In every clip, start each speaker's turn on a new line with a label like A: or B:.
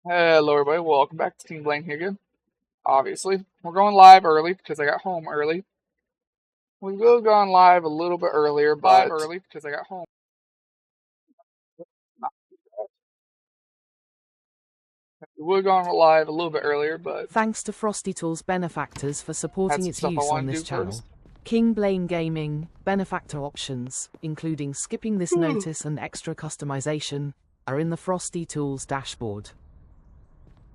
A: Hello, everybody. Welcome back to Team Blank here again. Obviously, we're going live early because I got home early. We would have gone live a little bit earlier, but early because I got home. We would have gone live a little bit earlier, but
B: thanks to Frosty Tools benefactors for supporting its use on this channel.
A: First.
B: King Blaine Gaming benefactor options, including skipping this notice and extra customization, are in the Frosty Tools dashboard.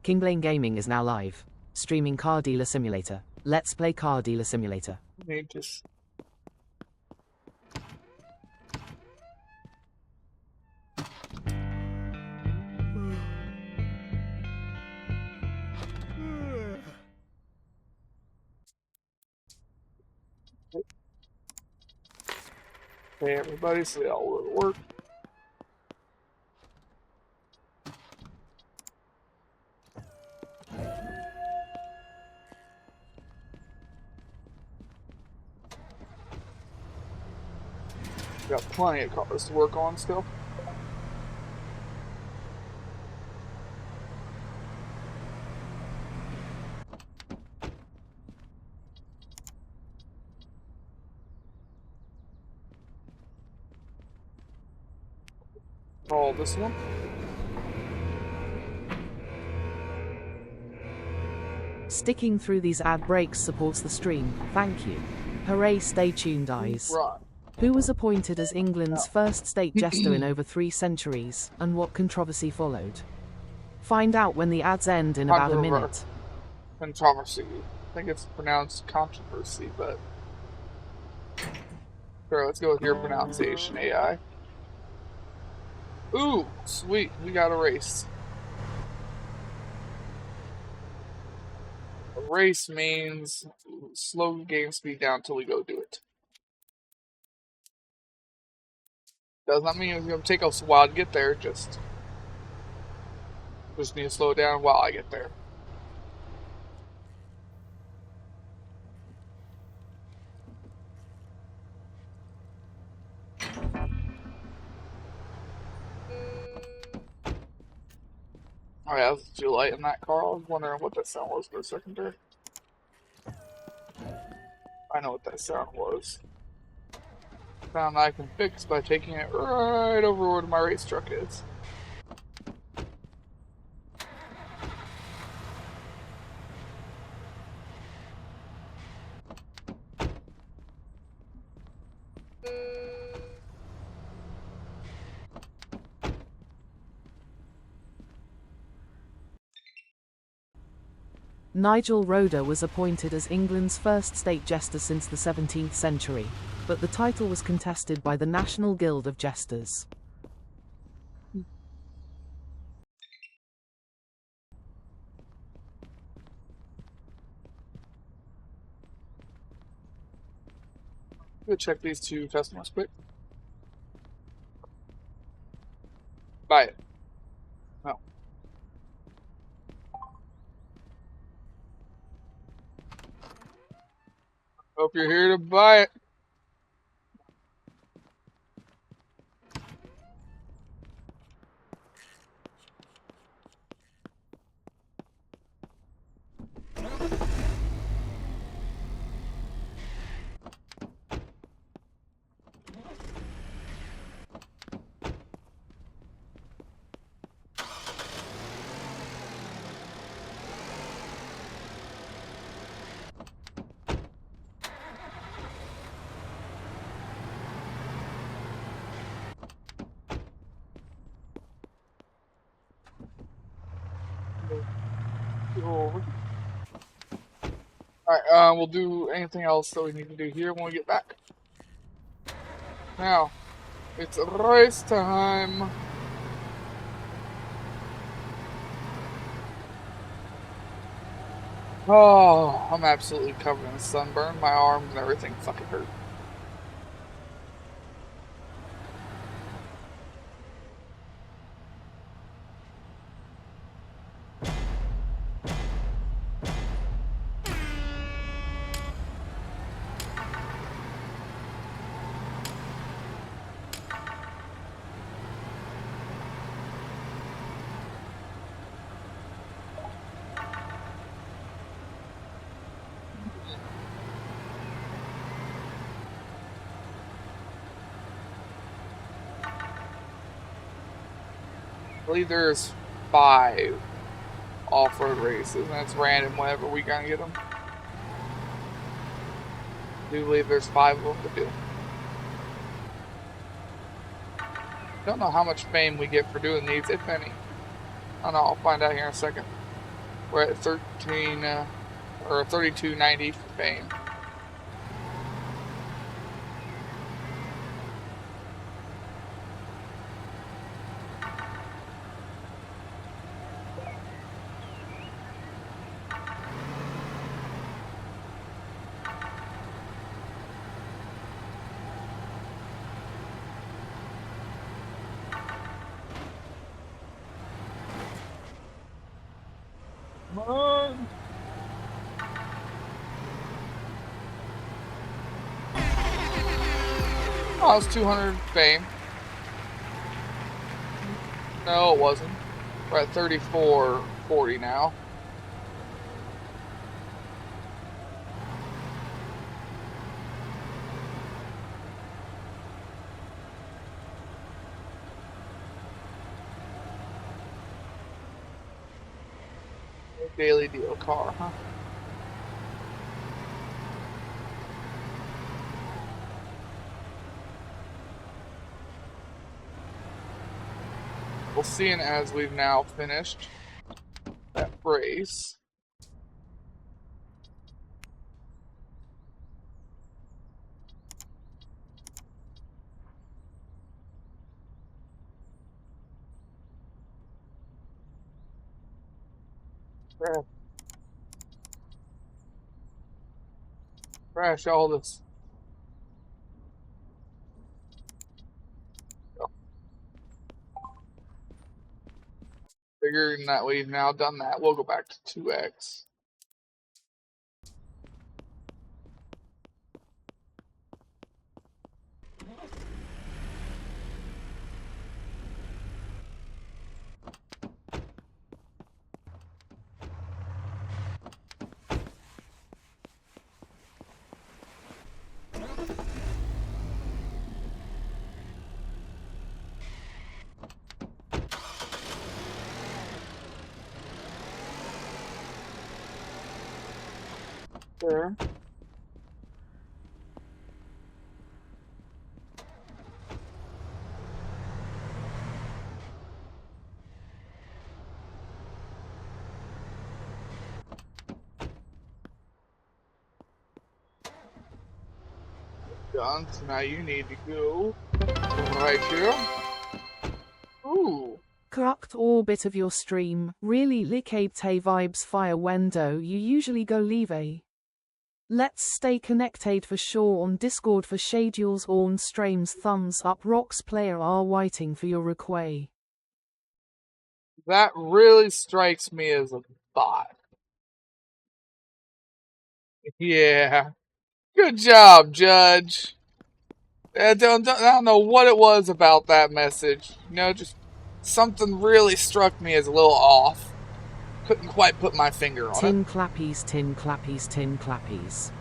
B: King Blaine Gaming is now live, streaming Car Dealer Simulator. Let's play Car Dealer Simulator.
A: Hey, everybody, so they all will work. Got plenty of cars to work on still. Call this one.
B: Sticking through these ad breaks supports the stream. Thank you. Hooray, stay tuned, eyes.
A: Right.
B: Who was appointed as England's first state jester in over 3 centuries, and what controversy followed? Find out when the ads end in about a minute.
A: Controversy. I think it's pronounced controversy, but sure, let's go with your pronunciation, AI. Ooh, sweet, we got a race. A race means slow game speed down until we go do it. Does not mean it's going to take us a while to get there, just need to slow down while I get there. Oh yeah, that's too light in that car. I was wondering what that sound was for a second there. I know what that sound was. Sound I can fix by taking it right over where my race truck is.
B: Nigel Roder was appointed as England's first state jester since the 17th century, but the title was contested by the National Guild of Jesters.
A: Go check these two customers quick. Buy it. No. Hope you're here to buy it. Alright, we'll do anything else that we need to do here when we get back. Now, it's race time. Oh, I'm absolutely covered in sunburn. My arms and everything fucking hurt. believe there's 5 off-road races, and it's random whenever we gonna get them. I do believe there's 5 of them to do. Don't know how much fame we get for doing these, if any. I don't know, I'll find out here in a second. We're at 3290 for fame. Come on. Oh, it's 200 fame. No, it wasn't. We're at 3440 now. Daily deal car, huh? We'll see, and as we've now finished that race. Crash all this. Figuring that we've now done that, we'll go back to 2x. There. Done. So now you need to go right here. Ooh.
B: Corrupt orbit of your stream, really likabte vibes fire window you usually go leave. Let's stay connected for sure on Discord for schedules on streams thumbs up rocks player are waiting for your request.
A: That really strikes me as a bot. Yeah. Good job, Judge. I don't know what it was about that message. You know, just something really struck me as a little off. Couldn't quite put my finger on it.
B: Tin clappies, tin clappies, tin clappies.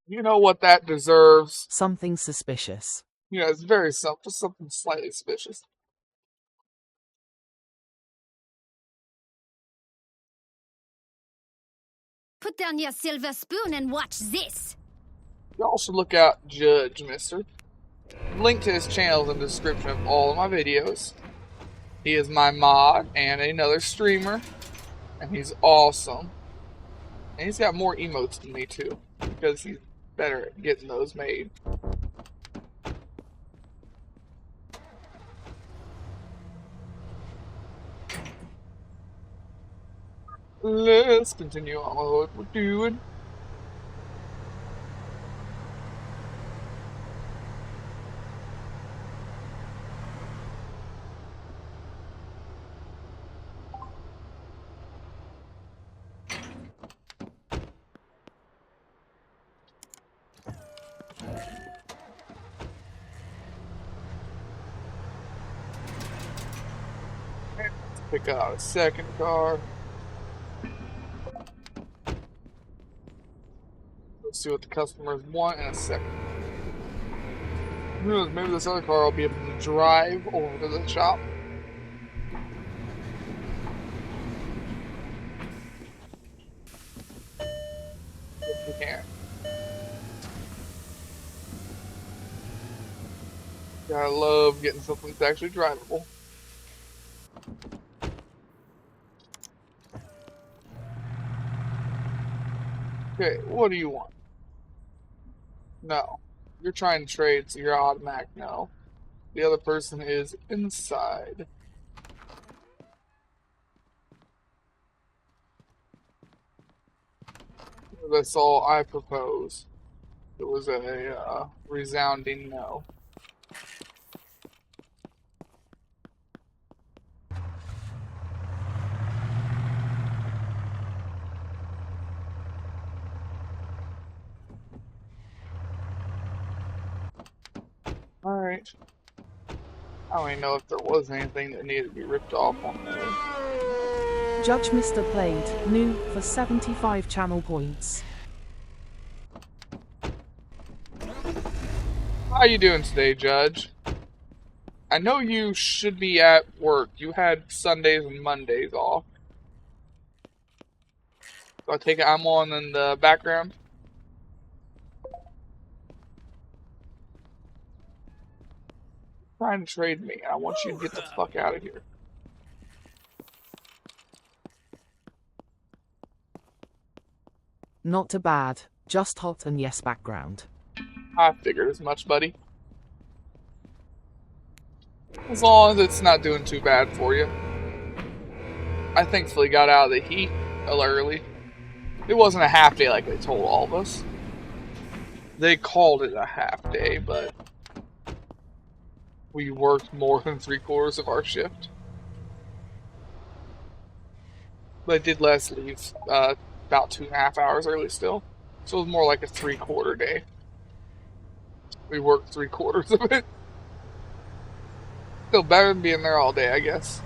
A: You know what that deserves?
B: Something suspicious.
A: You know, it's very simple, something slightly suspicious.
C: Put down your silver spoon and watch this.
A: Y'all should look out Judge, mister. Link to his channel is in the description of all of my videos. He is my mod and another streamer, and he's awesome. And he's got more emotes than me too, because he's better at getting those made. Let's continue on with what we're doing. Pick out a second car. Let's see what the customers want in a second. Who knows, maybe this other car I'll be able to drive over to the shop. If we can. Yeah, I love getting something that's actually drivable. Okay, what do you want? No. You're trying to trade, so you're automatic no. The other person is inside. That's all I propose. It was a resounding no. Alright. I don't even know if there was anything that needed to be ripped off on there.
B: Judge Mr. Played, new, for 75 channel points.
A: How you doing today, Judge? I know you should be at work. You had Sundays and Mondays off. So I take it I'm on in the background? Trying to trade me. I want you to get the fuck out of here.
B: Not too bad, just hot and yes background.
A: I figured as much, buddy. As long as it's not doing too bad for you. I thankfully got out of the heat early. It wasn't a half day like they told all of us. They called it a half day, but we worked more than 3/4 of our shift. But I did let us leave about 2.5 hours early still. So it was more like a 3/4 day. We worked 3/4 of it. Still better than being there all day, I guess.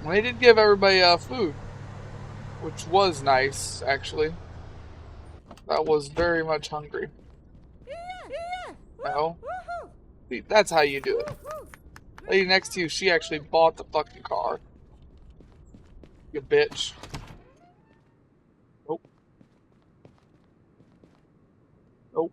A: And they did give everybody food, which was nice, actually. I was very much hungry. No? See, that's how you do it. Lady next to you, she actually bought the fucking car. You bitch. Nope. Nope.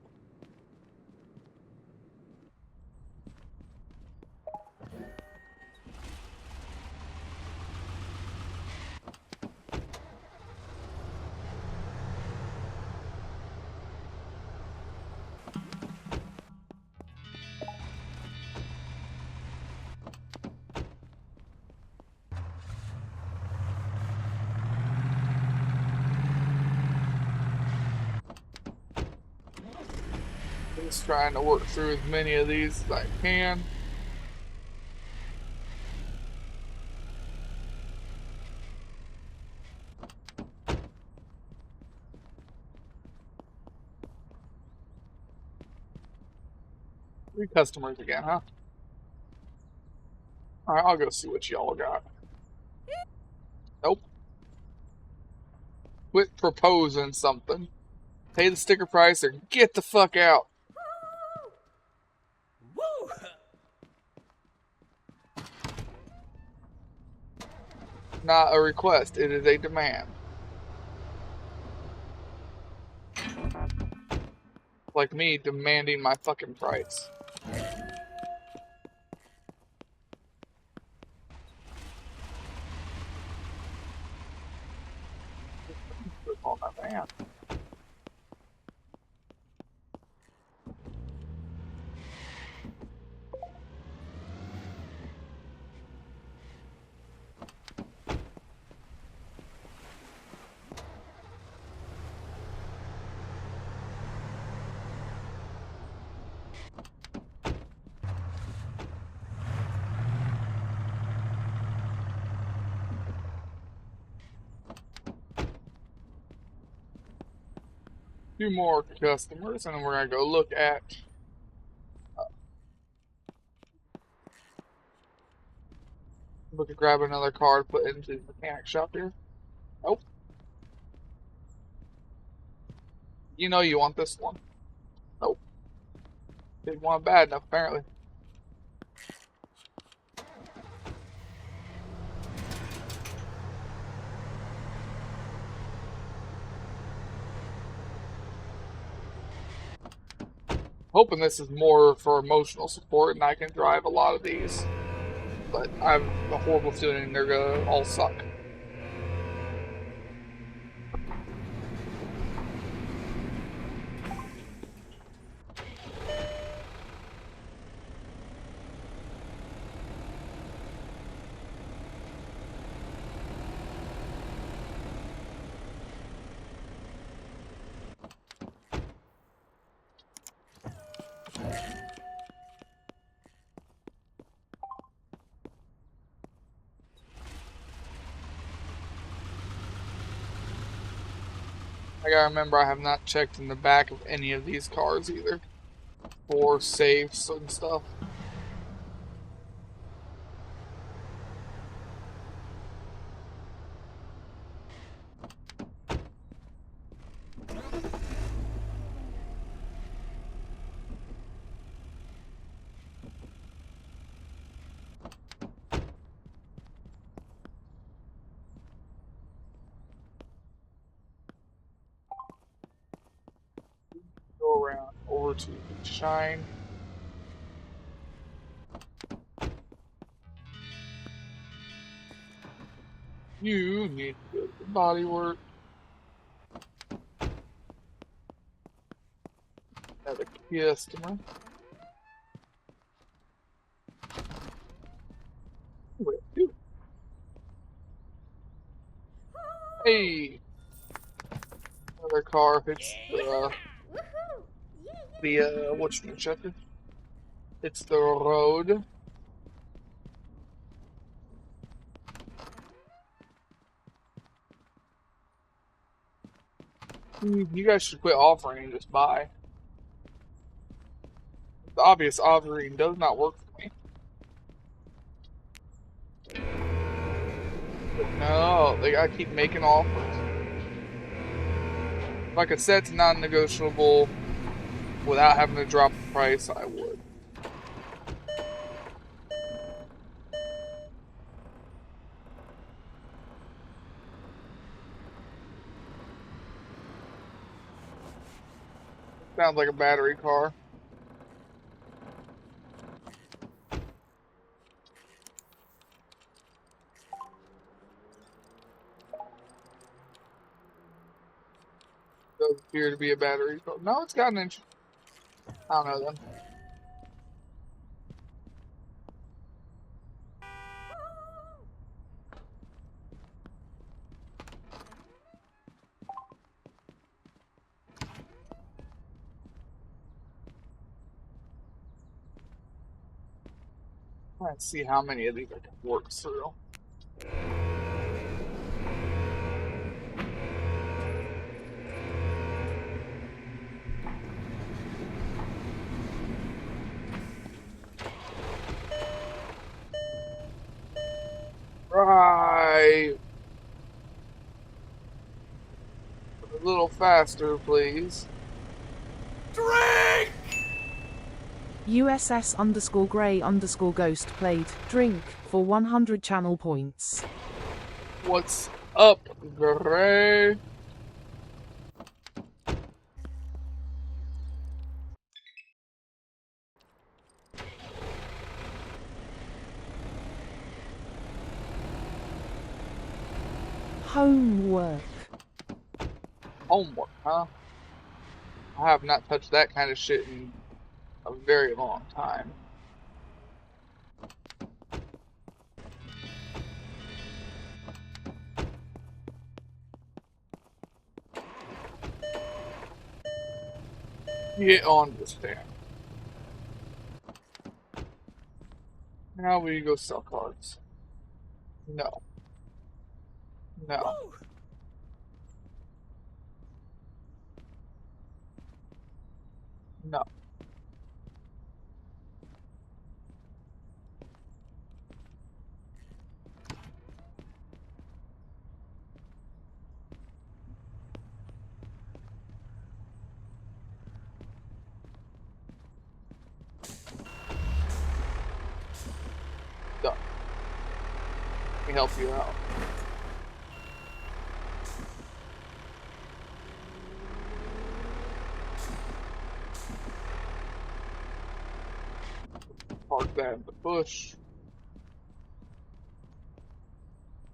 A: Just trying to work through as many of these as I can. Three customers again, huh? Alright, I'll go see what y'all got. Nope. Quit proposing something. Pay the sticker price or get the fuck out. Not a request, it is a demand. Like me demanding my fucking price. Put on my van. Few more customers, and then we're gonna go look at grab another car to put into the mechanic shop here. Nope. You know you want this one. Nope. Didn't want it bad enough, apparently. Hoping this is more for emotional support and I can drive a lot of these. But I have a horrible feeling they're gonna all suck. I gotta remember I have not checked in the back of any of these cars either. For safes and stuff. Go around over to Shine. You need to go to body work. Have a customer. Wait, dude. Hey, another car hits the whatchamacallit. It's the road. You guys should quit offering and just buy. The obvious offering does not work for me. But no, they gotta keep making offers. If I could set it to non-negotiable without having to drop the price, I would. Sounds like a battery car. Does appear to be a battery car. No, it's got an engine. I don't know then. Let's see how many of these I can work through. Right. A little faster, please.
B: USS_Grey_Ghost played Drink for 100 channel points.
A: What's up, Gray?
B: Homework.
A: Homework, huh? I have not touched that kind of shit in a very long time. Get on this damn. Now we go sell cards. No. No. No. me help you out. Park that in the bush.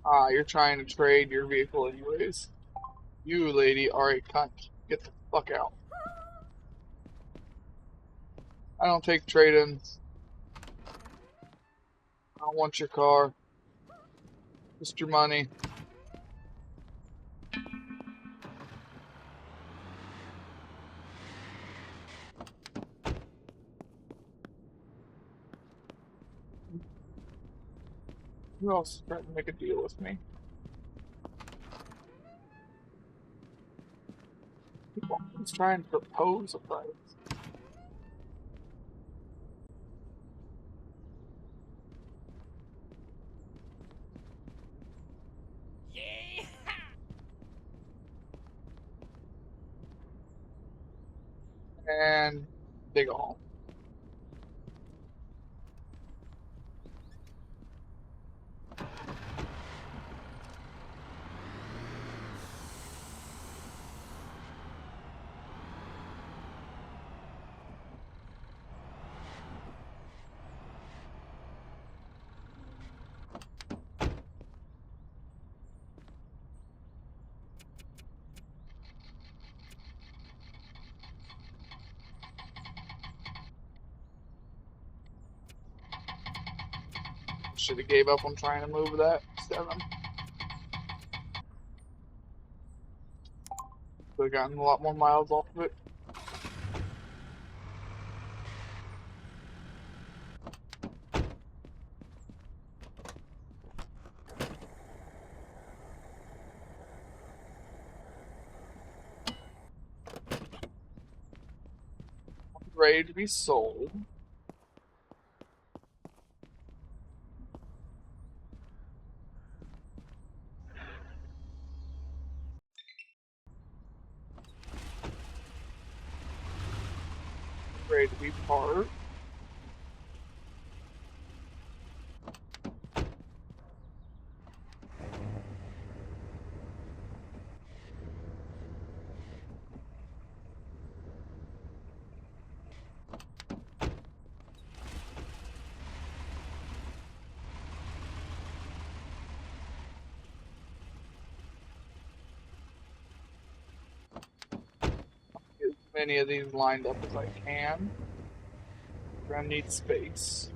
A: Ah, you're trying to trade your vehicle anyways. You, lady, are a cunt. Get the fuck out. I don't take trade-ins. I don't want your car. Just your money. Who else is trying to make a deal with me? He's trying to propose a price. And they go home. Should have gave up on trying to move that 7. Could have gotten a lot more miles off of it. Ready to be sold. Ready to be parked. Get as many of these lined up as I can. We're gonna need space.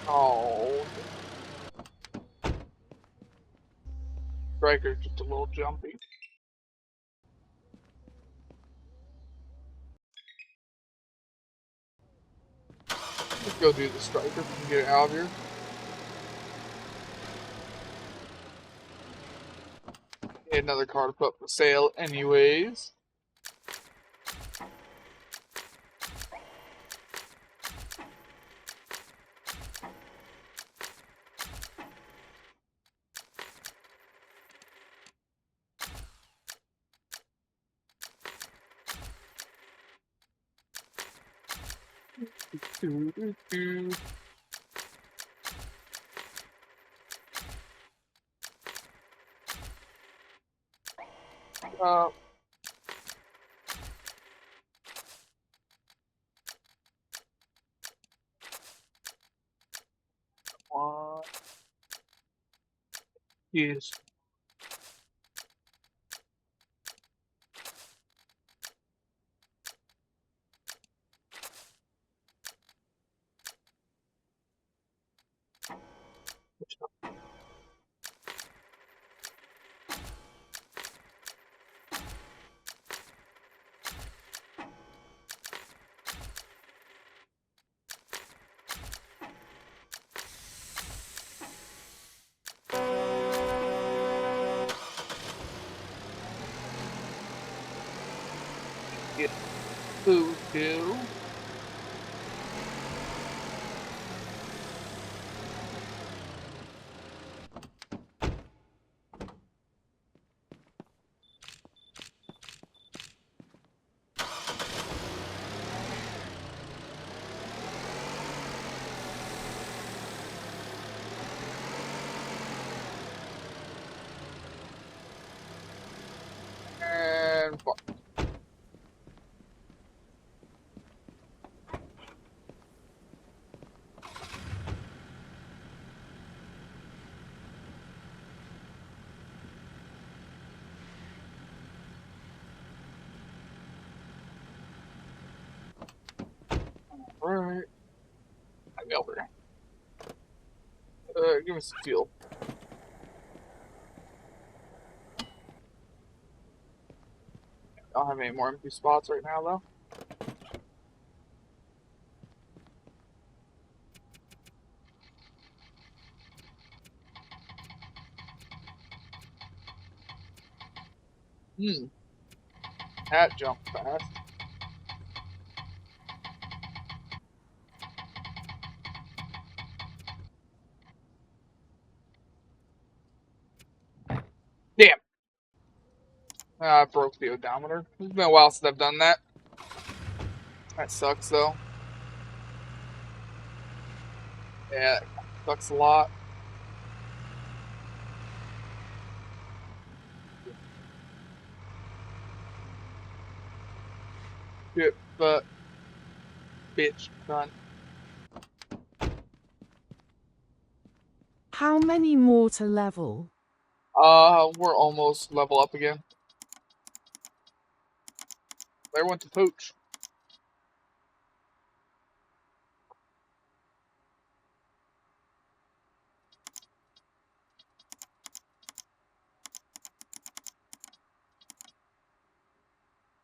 A: Oh. Striker's just a little jumpy. Let's go do the striker and get it out of here. Get another car to put up for sale anyways. Doo-doo-doo. Uh, one. Yes. Get Voodoo. Alright. I'll be over here. Give me some fuel. I don't have any more empty spots right now, though. That jumped fast. Damn. I broke the odometer. It's been a while since I've done that. That sucks, though. Yeah, it sucks a lot. Shit, but bitch, done.
B: How many more to level?
A: We're almost level up again. There went to Pooch.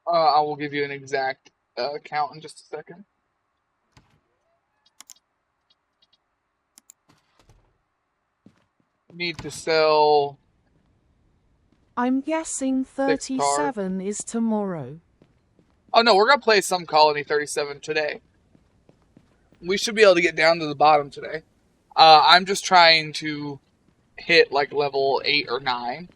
A: I will give you an exact count in just a second. Need to sell.
B: I'm guessing 37 is tomorrow.
A: Oh no, we're gonna play some Colony 37 today. We should be able to get down to the bottom today. I'm just trying to hit like level 8 or 9.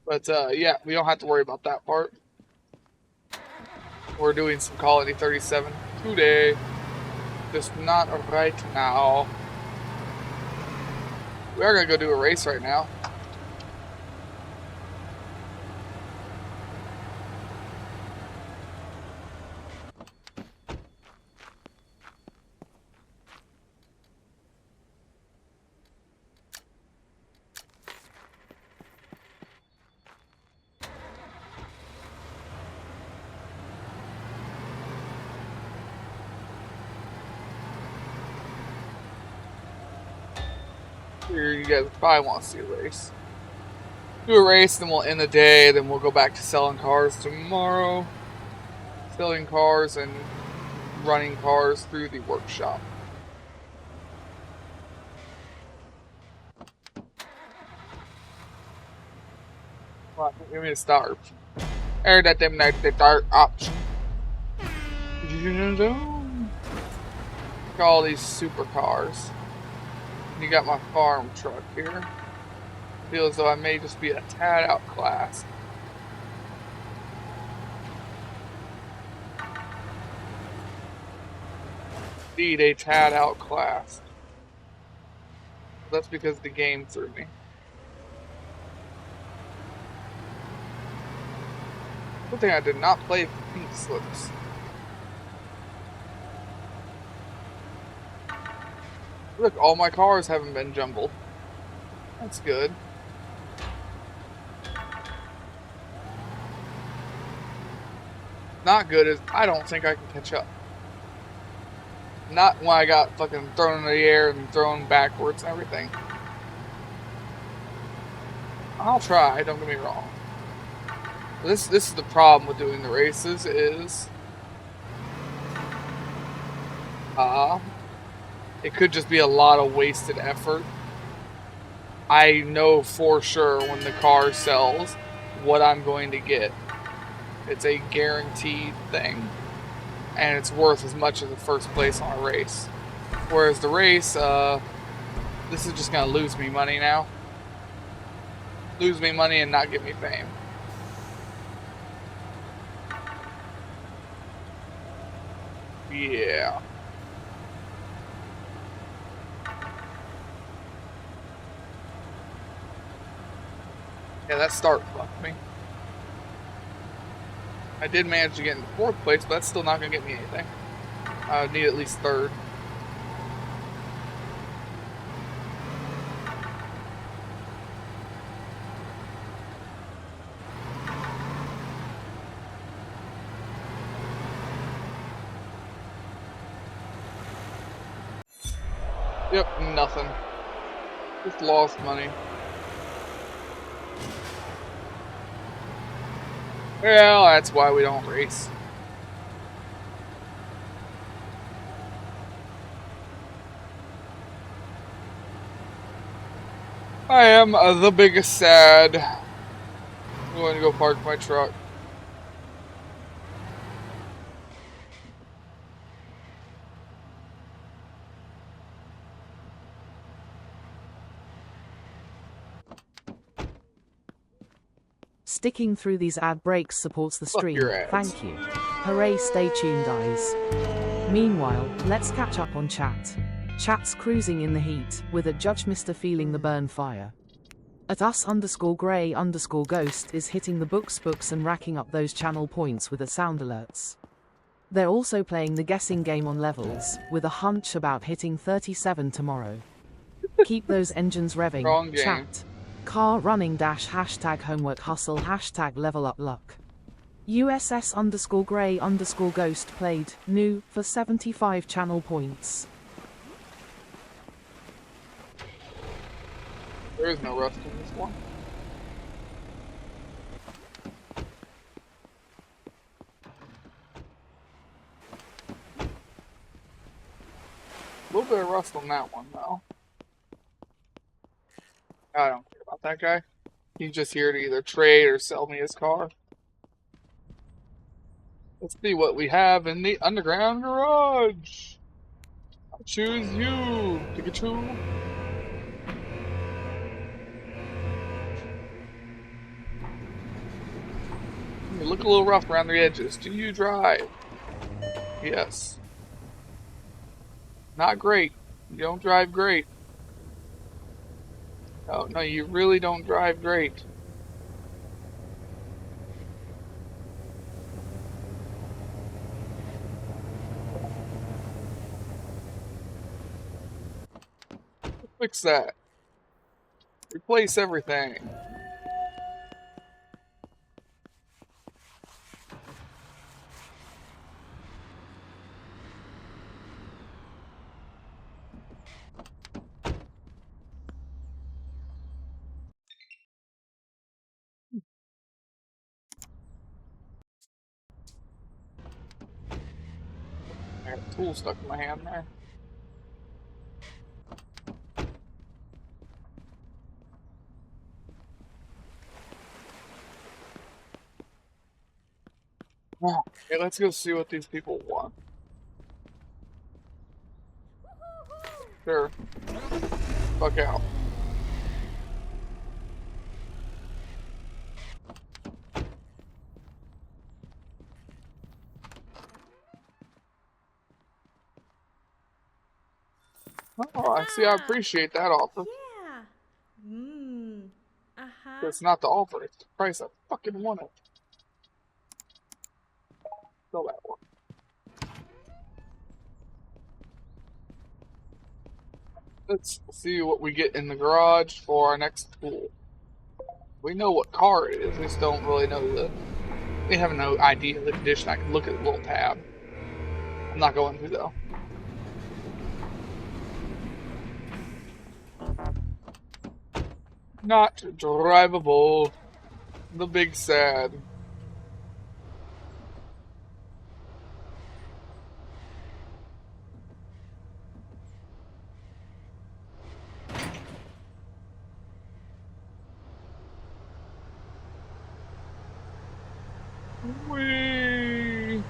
A: But yeah, we don't have to worry about that part. We're doing some Colony 37 today. Just not right now. We are gonna go do a race right now. You guys probably want to see a race. Do a race, then we'll end the day, then we'll go back to selling cars tomorrow. Selling cars and running cars through the workshop. Well, give me a start. Or that them like the start option. Look at all these supercars. You got my farm truck here. Feel as though I may just be a tad outclassed. Indeed, a tad outclassed. That's because the game threw me. Good thing I did not play the pink slips. Look, all my cars haven't been jumbled. That's good. Not good is I don't think I can catch up. Not when I got fucking thrown in the air and thrown backwards and everything. I'll try, don't get me wrong. This is the problem with doing the races is it could just be a lot of wasted effort. I know for sure when the car sells what I'm going to get. It's a guaranteed thing. And it's worth as much as the first place on a race. Whereas the race, this is just going to lose me money now. Lose me money and not give me fame. Yeah. Yeah, that start fucked me. I did manage to get into 4th place, but that's still not going to get me anything. I would need at least 3rd. nothing. Just lost money. Well, that's why we don't race. I am the biggest sad. I'm going to go park my truck.
B: Sticking through these ad breaks supports the
A: Fuck
B: stream.
A: your ads.
B: Thank you. Hooray, stay tuned, guys. Meanwhile, let's catch up on chat. Chat's cruising in the heat, with at Judge Mr. feeling the burn fire. At us_grey_ghost is hitting the books and racking up those channel points with the sound alerts. They're also playing the guessing game on levels, with a hunch about hitting 37 tomorrow. Keep those engines revving,
A: Wrong game.
B: chat. Car running # hashtag homework hustle hashtag level up luck. USS_grey_ghost played, new, for 75 channel points.
A: There is no rust in this one. A little bit of rust on that one, though. I don't care about that guy. He's just here to either trade or sell me his car. Let's see what we have in the underground garage. I choose you, Pikachu. You look a little rough around the edges. Do you drive? Yes. Not great. You don't drive great. Oh, no, you really don't drive great. Fix that. Replace everything. I got a tool stuck in my hand there. Okay, let's go see what these people want. Sure. Fuck out. Oh, I see. I appreciate that offer.
D: Yeah. Uh-huh.
A: But it's not the offer, it's the price I fucking want it. Sell that one. Let's see what we get in the garage for our next tool. We know what car it is, we just don't really know the... We have no idea of the condition. I can look at the little tab. I'm not going to, though. Not drivable. The big sad. Whee!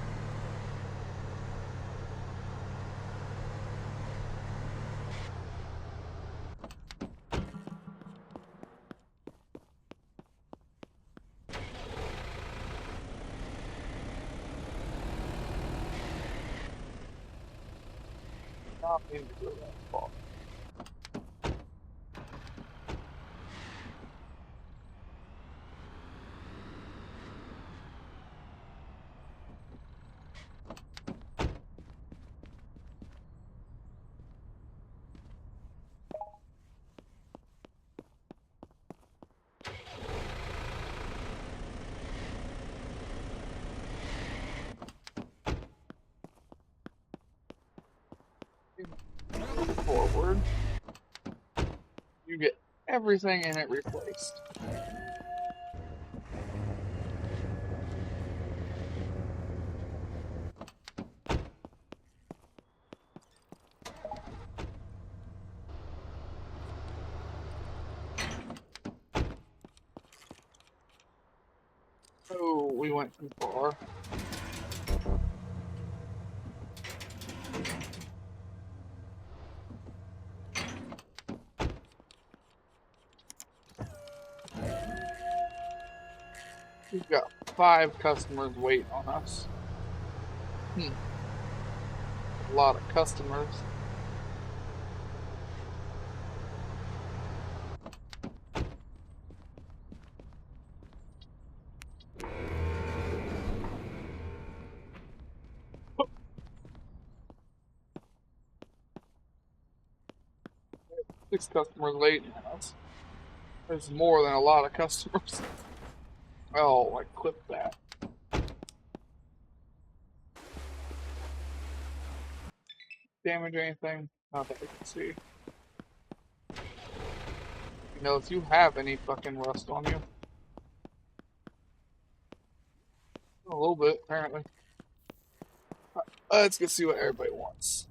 A: Not mean to go that far. Forward. You get everything in it replaced. Oh, we went too far. We've got 5 customers waiting on us. A lot of customers. Six customers waiting on us. There's more than a lot of customers. Oh, I clipped that. Damage anything? Not that I can see. You know, if you have any fucking rust on you. A little bit, apparently. Let's go see what everybody wants.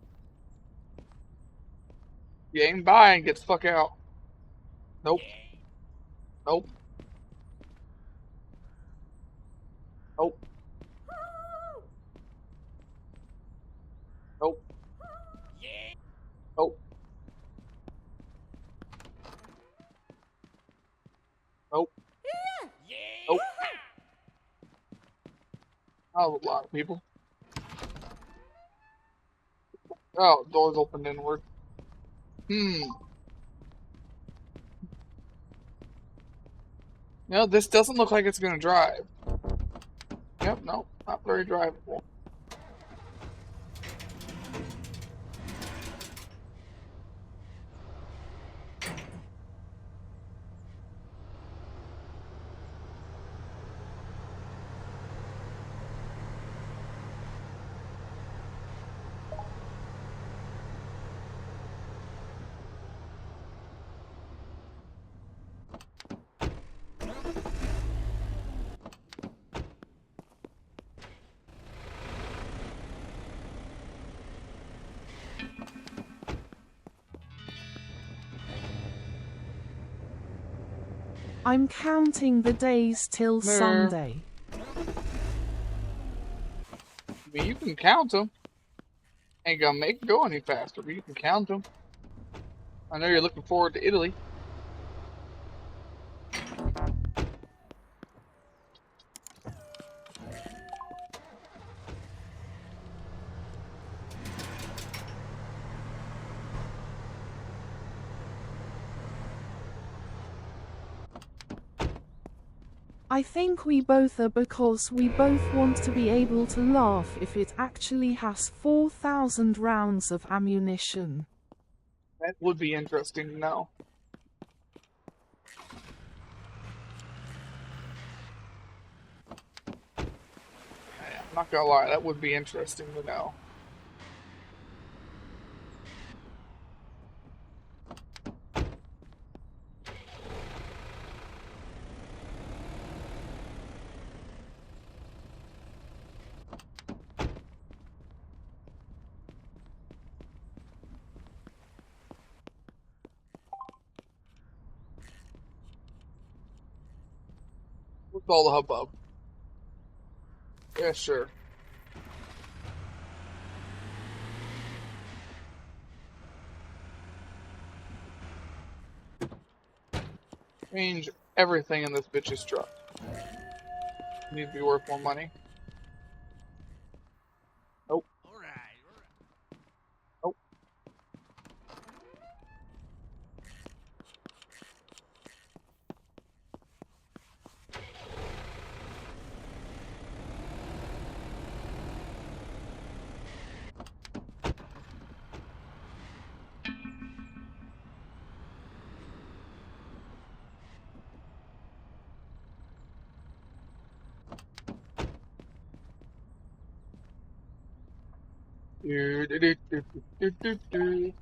A: You ain't buying, get the fuck out. Nope. Nope. Nope. Nope. Nope. Nope. Nope. That was a lot of people. Oh, doors opened inward. No, this doesn't look like it's gonna drive. Yep, no, not very drivable.
B: I'm counting the days till
A: There.
B: Sunday.
A: I mean, you can count them. Ain't gonna make it go any faster, but you can count them. I know you're looking forward to Italy.
B: I think we both are because we both want to be able to laugh if it actually has 4,000 rounds of ammunition.
A: That would be interesting to know. I'm not gonna lie, that would be interesting to know. What's all the hubbub? Yeah, sure. Change everything in this bitch's truck. Needs to be worth more money. Nope. Nope. Do, do, do, do, do, do, do.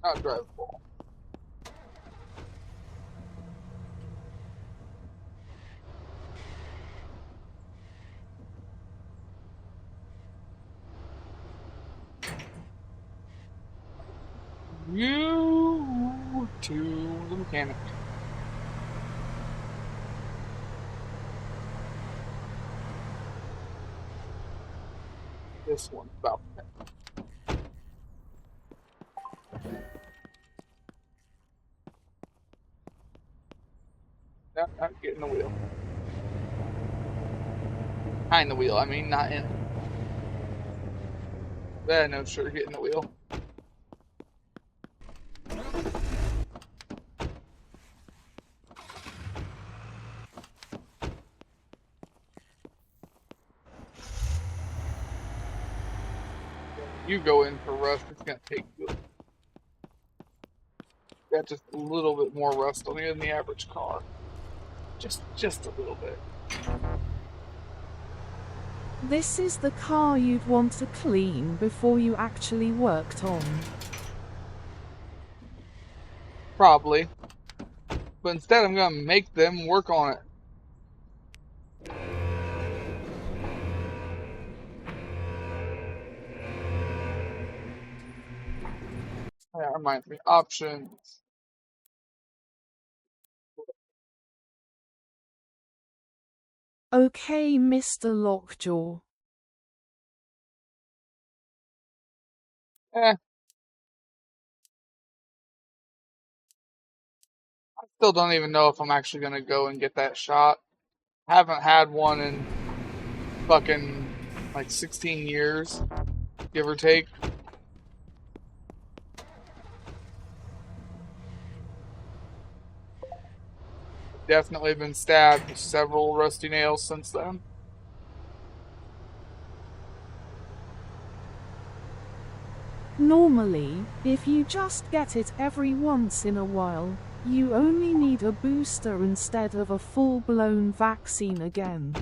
A: Not drivable. You to the mechanic. This one's about that. Not getting the wheel. Behind the wheel, I mean, not in. Yeah, no, sure, getting the wheel. You go in for rust, it's gonna take you. Got just a little bit more rust on you than the average car. Just a little bit.
B: This is the car you'd want to clean before you actually worked on.
A: Probably. But instead I'm gonna make them work on it. That reminds me. Options.
B: Okay, Mr. Lockjaw.
A: I still don't even know if I'm actually gonna go and get that shot. Haven't had one in fucking like 16 years, give or take. Definitely been stabbed with several rusty nails since then.
B: Normally, if you just get it every once in a while, you only need a booster instead of a full-blown vaccine again.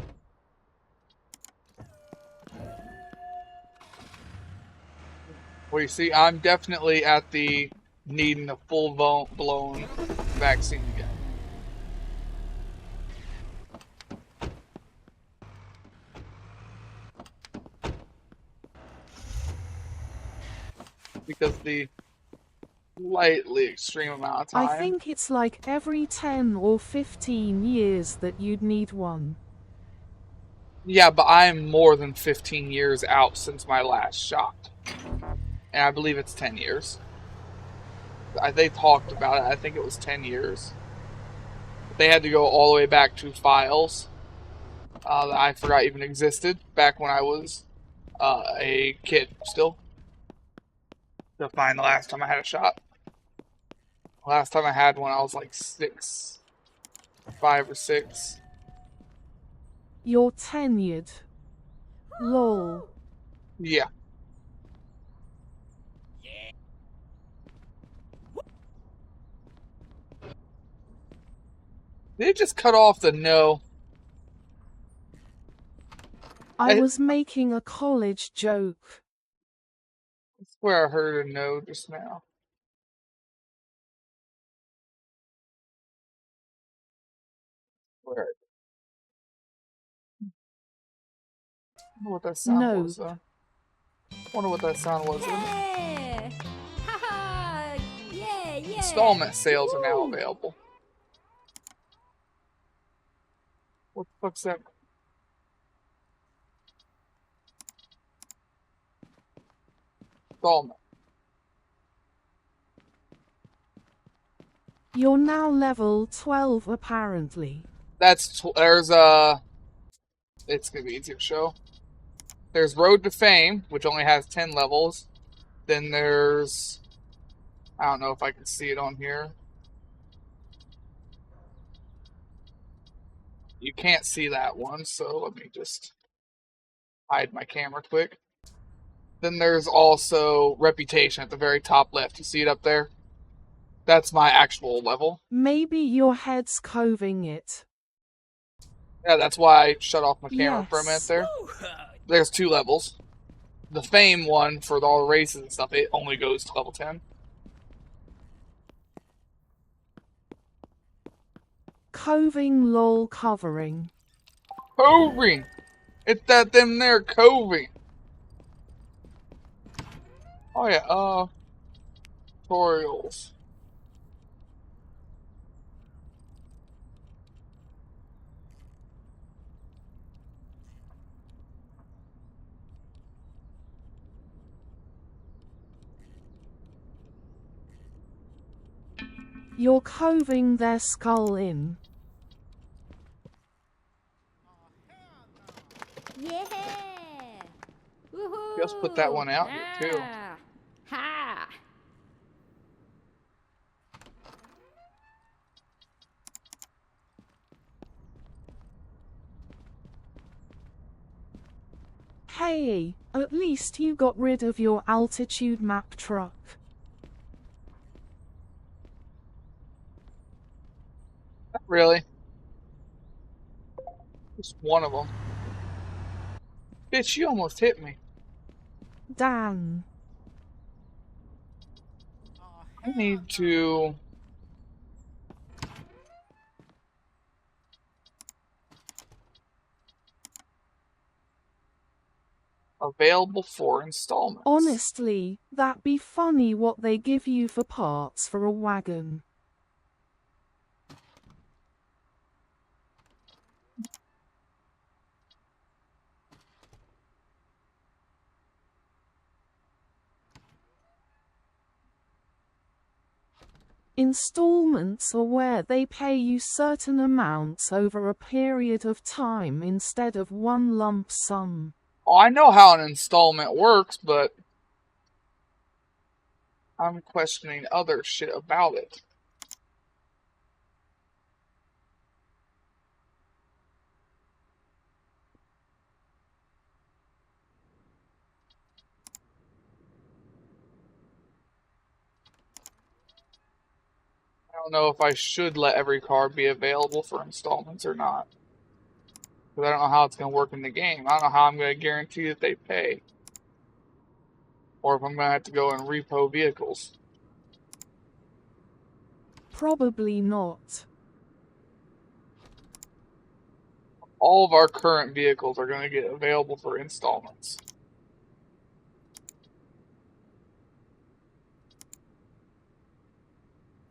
A: Well, you see, I'm definitely at the needing a full-blown vaccine again. Because the slightly extreme amount of time.
B: I think it's like every 10 or 15 years that you'd need one.
A: Yeah, but I'm more than 15 years out since my last shot. And I believe it's 10 years. They talked about it. I think it was 10 years. They had to go all the way back to files that I forgot even existed back when I was a kid still. To find the last time I had a shot. Last time I had one, I was like 5 or 6.
B: You're tenured. Lol.
A: Yeah. Did it just cut off the no?
B: I was making a college joke.
A: I swear I heard a no just now. Where? I wonder what that sound was. I wonder what that sound was.
C: Yeah! Haha! Yeah, yeah!
A: Installment sales are now available. What the fuck's that? Installment.
B: You're now level 12 apparently.
A: There's it's gonna be easier to show. There's Road to Fame, which only has 10 levels. Then there's, I don't know if I can see it on here. You can't see that one, so let me just hide my camera quick. Then there's also Reputation at the very top left. You see it up there? That's my actual level.
B: Maybe your head's coving it.
A: Yeah, that's why I shut off my camera for a minute
B: Yes.
A: there. There's 2 levels. The Fame one, for all the races and stuff, it only goes to level 10.
B: coving lol covering.
A: Coving! It's that them there coving. Oh yeah, tutorials.
B: You're coving their skull in.
C: Yeah. Woohoo.
A: Just put that one out here, too.
C: Ah. Ha.
B: Hey, at least you got rid of your altitude map truck.
A: Not really. Just one of them. Bitch, you almost hit me.
B: Dan.
A: I need to... Available for installments.
B: Honestly, that'd be funny what they give you for parts for a wagon. Installments are where they pay you certain amounts over a period of time instead of one lump sum.
A: Oh, I know how an installment works, but I'm questioning other shit about it. I don't know if I should let every car be available for installments or not. Because I don't know how it's going to work in the game. I don't know how I'm going to guarantee that they pay. Or if I'm going to have to go and repo vehicles.
B: Probably not.
A: All of our current vehicles are going to get available for installments.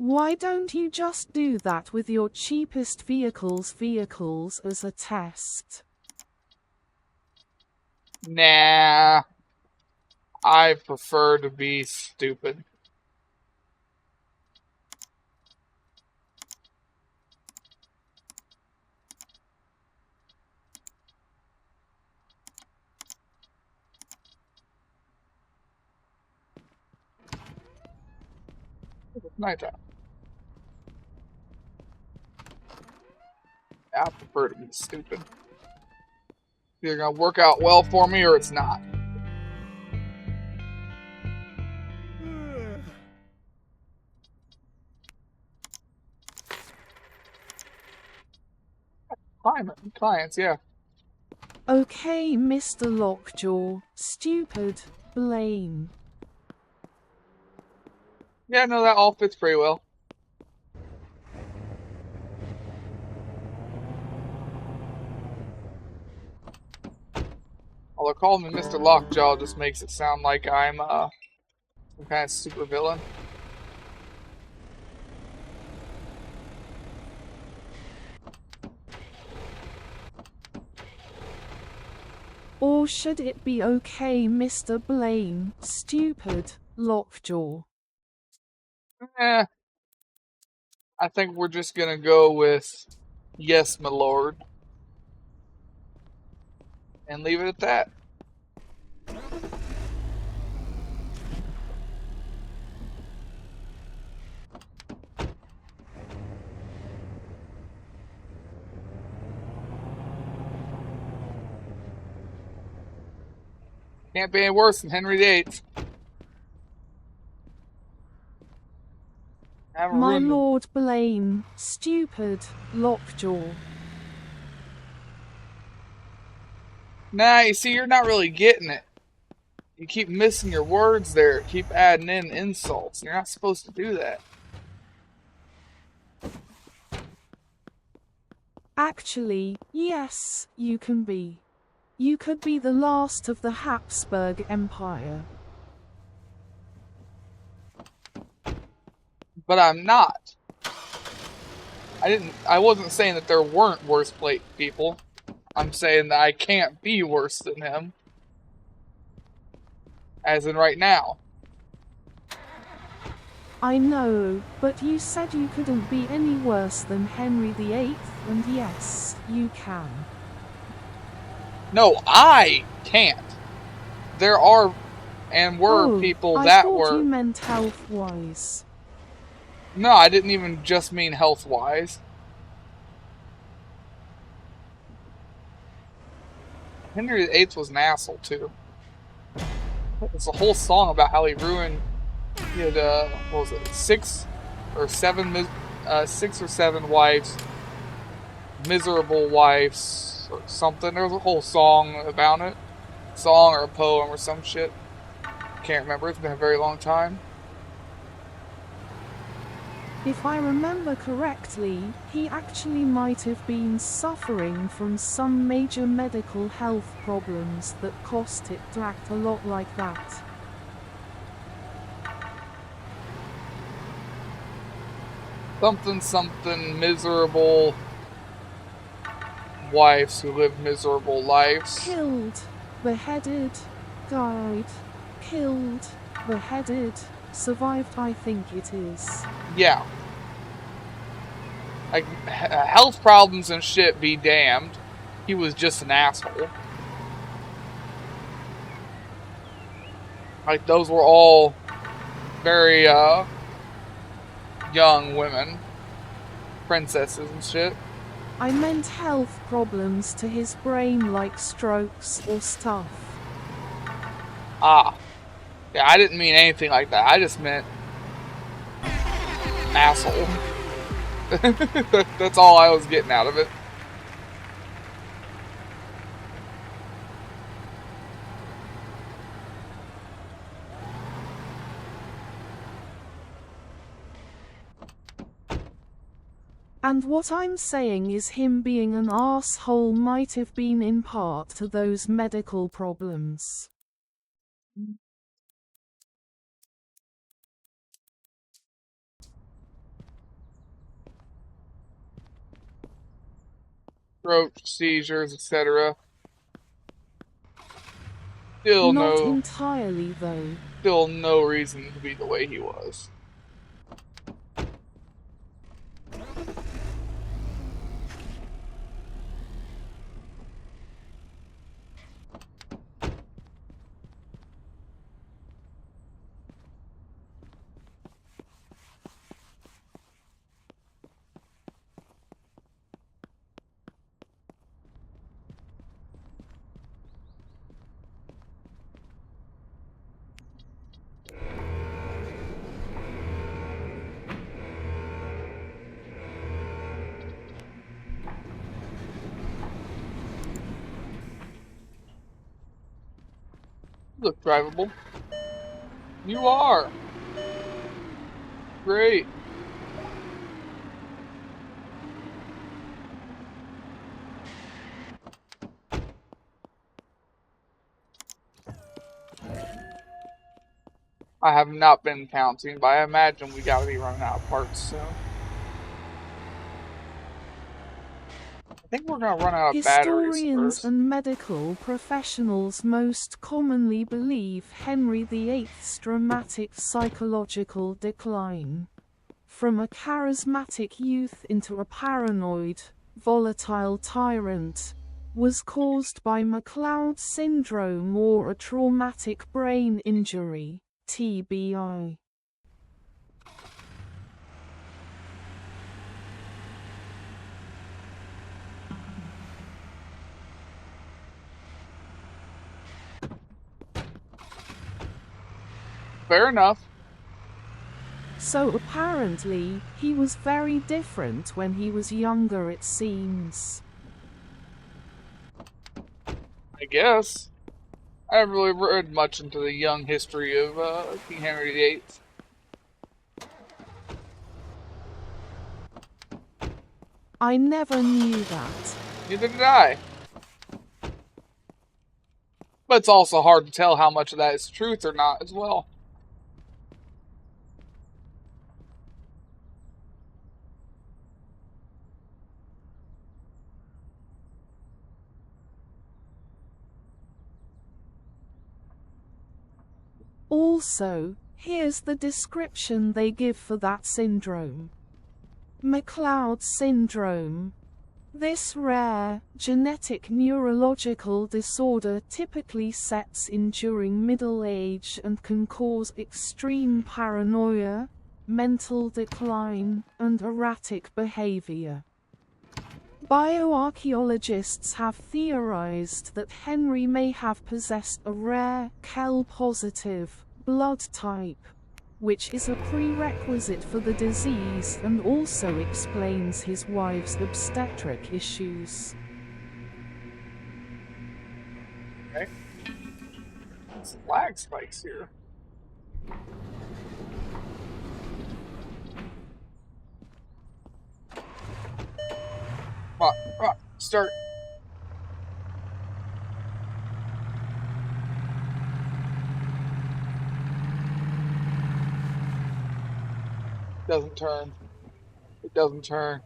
B: Why don't you just do that with your cheapest vehicles as a test?
A: Nah. I prefer to be stupid. It's nighttime. I prefer to be stupid. It's either gonna work out well for me or it's not. Clients, yeah.
B: Okay, Mr. Lockjaw. Stupid. Blame.
A: Yeah, no, that all fits pretty well. Although calling me Mr. Lockjaw just makes it sound like I'm some kind of super villain.
B: Or should it be okay, Mr. Blame? Stupid. Lockjaw.
A: I think we're just gonna go with yes, my lord. And leave it at that. Can't be any worse than Henry VIII.
B: My Lord Blame. Stupid. Lockjaw.
A: Nah, you see, you're not really getting it. You keep missing your words there. Keep adding in insults. You're not supposed to do that.
B: Actually, yes, you can be. You could be the last of the Habsburg Empire.
A: But I'm not. I wasn't saying that there weren't worse people. I'm saying that I can't be worse than him. As in right now.
B: I know, but you said you couldn't be any worse than Henry VIII, and yes, you can.
A: No, I can't. There are and were people
B: I
A: that
B: thought
A: were.
B: you meant health-wise.
A: No, I didn't even just mean health-wise. Henry VIII was an asshole too. It's a whole song about how he ruined. He had what was it, 6 or 7 wives, miserable wives or something. There was a whole song about it, song or a poem or some shit. Can't remember. It's been a very long time.
B: If I remember correctly, he actually might have been suffering from some major medical health problems that caused it to act a lot like that.
A: Something miserable wives who live miserable lives.
B: Killed, beheaded, died, killed, beheaded, survived, I think it is.
A: Yeah. Like, health problems and shit be damned. He was just an asshole. Like, those were all very, young women. Princesses and shit.
B: I meant health problems to his brain like strokes or stuff.
A: Ah. Yeah, I didn't mean anything like that. I just meant asshole. That's all I was getting out of it.
B: And what I'm saying is him being an asshole might have been in part to those medical problems.
A: Stroke, seizures, etc. Still
B: Not entirely, though.
A: Still no reason to be the way he was. You look drivable. You are. Great. I have not been counting, but I imagine we gotta be running out of parts soon. I think we're gonna run out of batteries
B: Historians
A: first.
B: and medical professionals most commonly believe Henry VIII's dramatic psychological decline, from a charismatic youth into a paranoid, volatile tyrant, was caused by McLeod syndrome or a traumatic brain injury, TBI.
A: Fair enough.
B: So apparently, he was very different when he was younger, it seems.
A: I guess. I haven't really read much into the young history of King Henry VIII.
B: I never knew that.
A: Neither did I. But it's also hard to tell how much of that is truth or not as well.
B: Also, here's the description they give for that syndrome. McLeod syndrome. This rare, genetic neurological disorder typically sets in during middle age and can cause extreme paranoia, mental decline, and erratic behavior. Bioarchaeologists have theorized that Henry may have possessed a rare KEL-positive blood type, which is a prerequisite for the disease and also explains his wife's obstetric issues.
A: Okay. Some lag spikes here. Come on, start. Doesn't turn. It doesn't turn.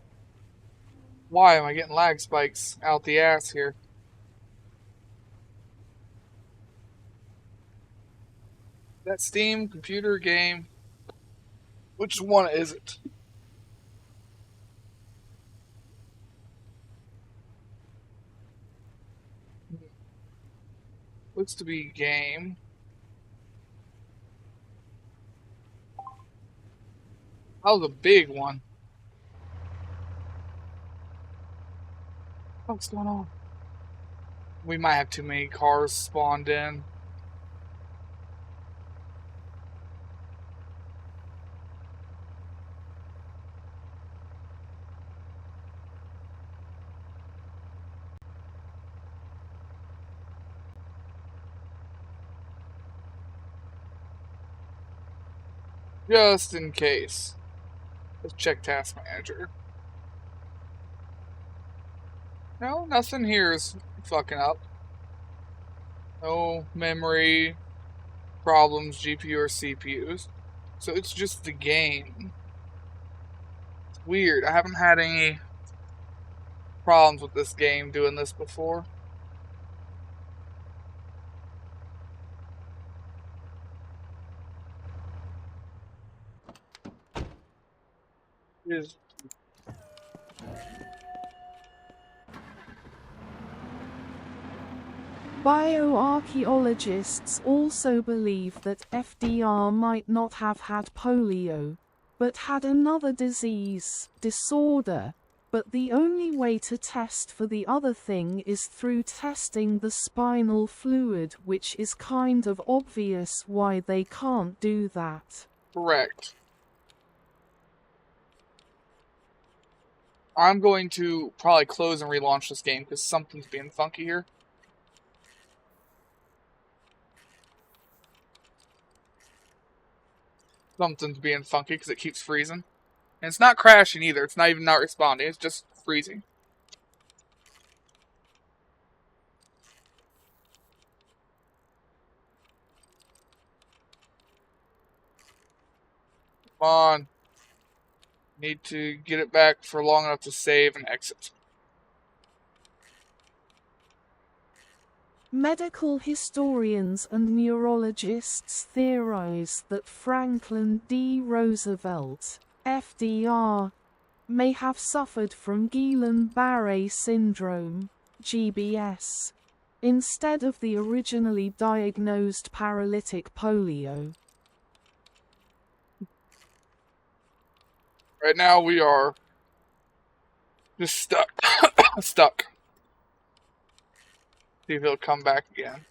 A: Why am I getting lag spikes out the ass here? That Steam computer game. Which one is it? Looks to be game. That was a big one. What's going on? We might have too many cars spawned in. Just in case. Let's check Task Manager. No, nothing here is fucking up. No memory problems, GPU or CPUs. So it's just the game. It's weird. I haven't had any problems with this game doing this before. It is.
B: Bioarchaeologists also believe that FDR might not have had polio, but had another disorder, but the only way to test for the other thing is through testing the spinal fluid, which is kind of obvious why they can't do that.
A: Correct. I'm going to probably close and relaunch this game because something's being funky here. Something's being funky because it keeps freezing. And it's not crashing either. It's not even not responding. It's just freezing. Come on. Need to get it back for long enough to save and exit.
B: Medical historians and neurologists theorize that Franklin D. Roosevelt, FDR, may have suffered from Guillain-Barré syndrome, GBS, instead of the originally diagnosed paralytic polio.
A: Right now we are just stuck. Stuck. See if he'll come back again.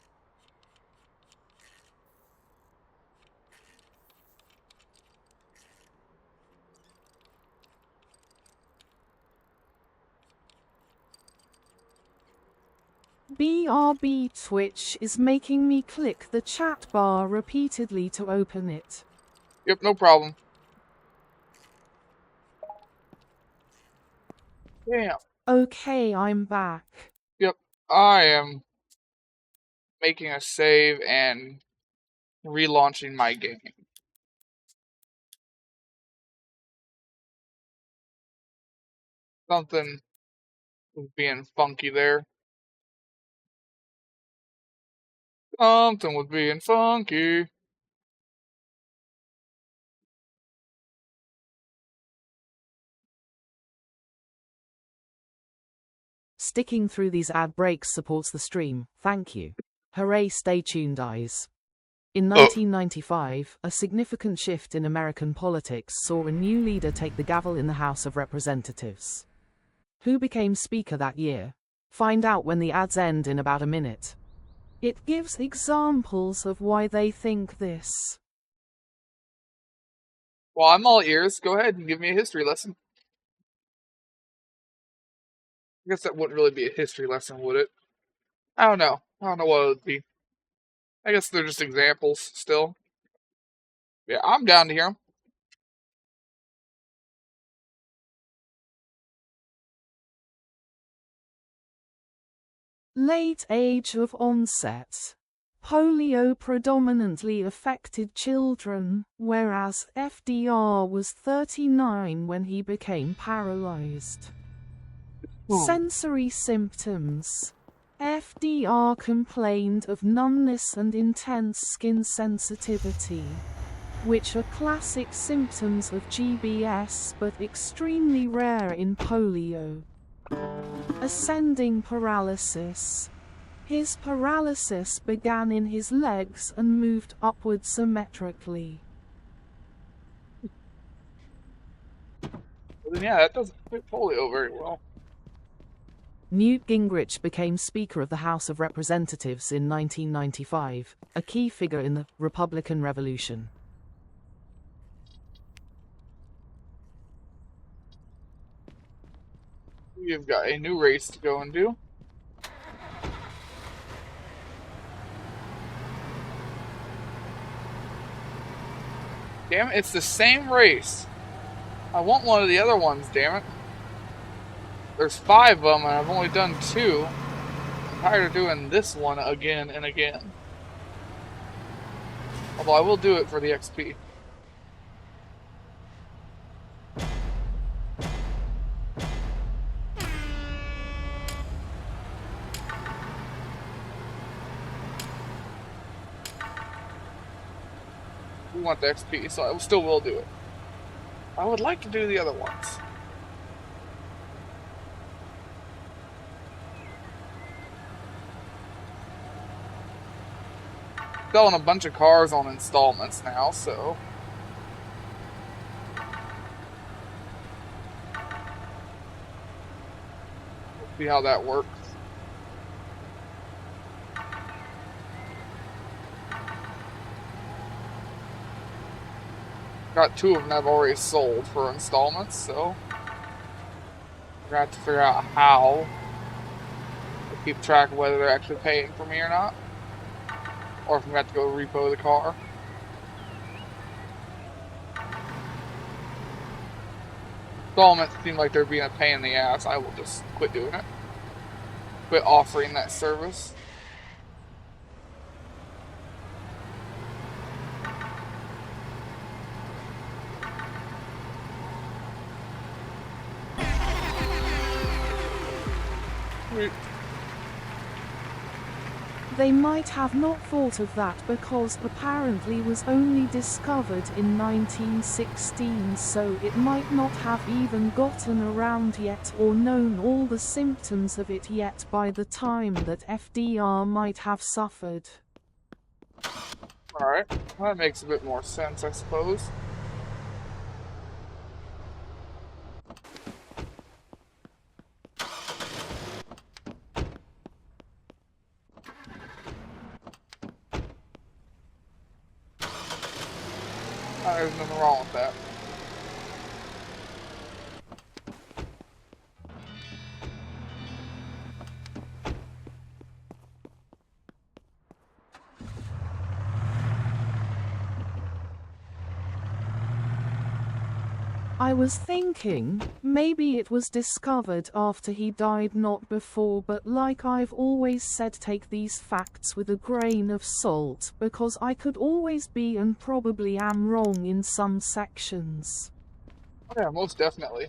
B: BRB Twitch is making me click the chat bar repeatedly to open it.
A: Yep, no problem. Damn.
B: Okay, I'm back.
A: Yep. I am making a save and relaunching my game. Something was being funky there. Something was being funky.
B: Sticking through these ad breaks supports the stream. Thank you. Hooray, stay tuned, eyes. In 1995, a significant shift in American politics saw a new leader take the gavel in the House of Representatives. Who became Speaker that year? Find out when the ads end in about a minute. It gives examples of why they think this.
A: Well, I'm all ears. Go ahead and give me a history lesson. I guess that wouldn't really be a history lesson, would it? I don't know. I don't know what it would be. I guess they're just examples still. Yeah, I'm down to hear 'em.
B: Late age of onset. Polio predominantly affected children, whereas FDR was 39 when he became paralyzed. Sensory symptoms. FDR complained of numbness and intense skin sensitivity, which are classic symptoms of GBS but extremely rare in polio. Ascending paralysis. His paralysis began in his legs and moved upward symmetrically.
A: Well, then, yeah, that doesn't fit polio very well.
B: Newt Gingrich became Speaker of the House of Representatives in 1995, a key figure in the Republican Revolution.
A: We've got a new race to go and do. Damn it, it's the same race. I want one of the other ones, damn it. There's 5 of them and I've only done 2. I'm tired of doing this one again and again. Although I will do it for the XP. We want the XP, so I still will do it. I would like to do the other ones. Selling a bunch of cars on installments now, so we'll see how that works. Got 2 of them I've already sold for installments, so we're gonna have to figure out how to keep track of whether they're actually paying for me or not, or if we have to go repo the car. Installments seem like they're being a pain in the ass. I will just quit doing it. Quit offering that service.
B: They might have not thought of that because apparently was only discovered in 1916, so it might not have even gotten around yet or known all the symptoms of it yet by the time that FDR might have suffered.
A: Alright, well, that makes a bit more sense, I suppose. There's nothing wrong with that.
B: I was thinking, maybe it was discovered after he died, not before, but like I've always said, take these facts with a grain of salt, because I could always be and probably am wrong in some sections.
A: Oh, yeah, most definitely.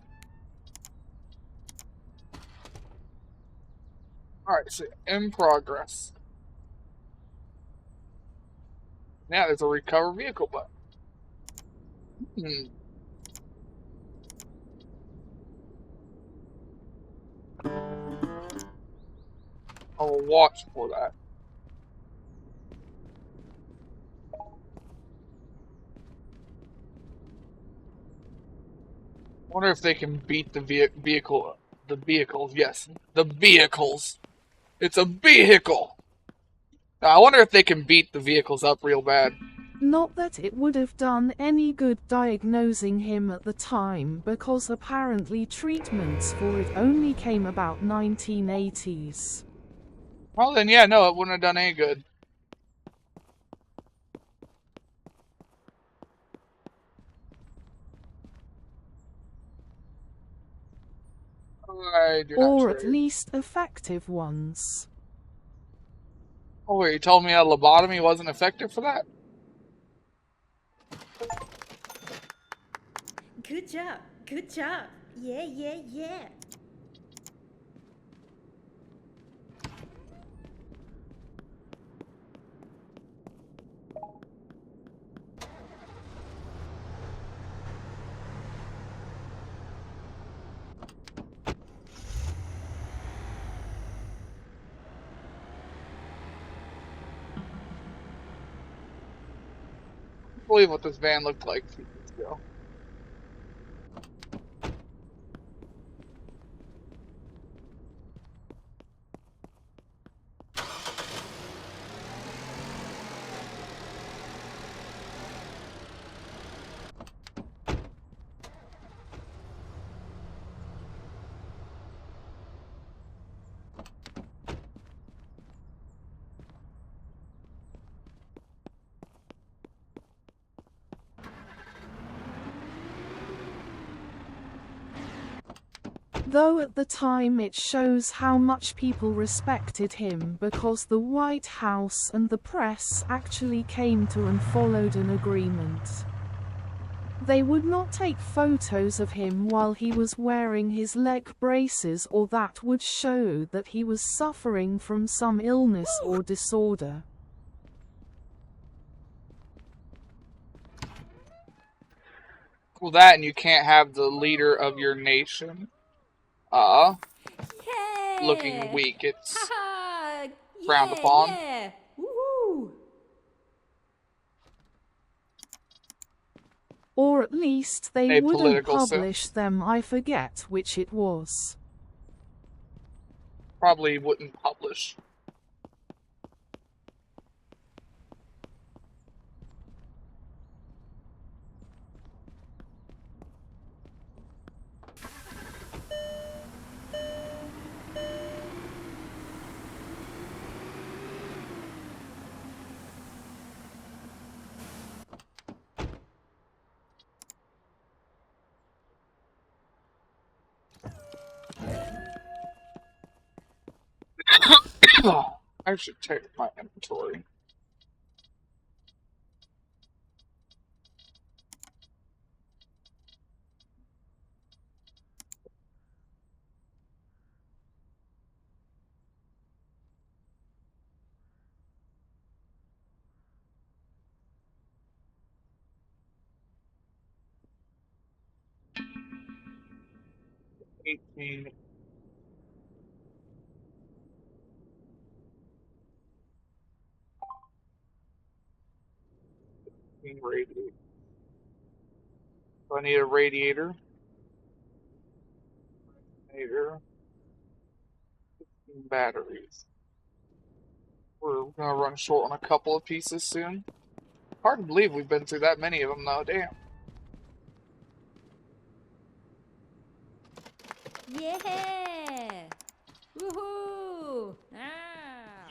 A: Alright, so in progress. Now there's a recover vehicle button. I will watch for that. Wonder if they can beat the vehicle. The vehicles, yes, the vehicles. It's a vehicle. Now, I wonder if they can beat the vehicles up real bad.
B: Not that it would have done any good diagnosing him at the time, because apparently treatments for it only came about 1980s.
A: Well, then, yeah, no, it wouldn't have done any good. I do not
B: Or at
A: trade.
B: least effective ones.
A: Oh, wait, you told me a lobotomy wasn't effective for that?
D: Good job. Good job. Yeah, yeah, yeah.
A: I can't believe what this van looked like 2 years ago.
B: Though at the time it shows how much people respected him, because the White House and the press actually came to and followed an agreement. They would not take photos of him while he was wearing his leg braces, or that would show that he was suffering from some illness or disorder.
A: Well, that and you can't have the leader of your nation looking weak. It's frowned upon.
D: Yeah. Woohoo.
B: Or at least they
A: A
B: wouldn't
A: political
B: publish
A: sense.
B: them. I forget which it was.
A: Probably wouldn't publish. I should check my inventory. $18. Radiator. So I need a radiator. Radiator. Batteries. We're gonna run short on a couple of pieces soon. Hard to believe we've been through that many of them, though. Damn.
D: Yeah. Woohoo. Ah.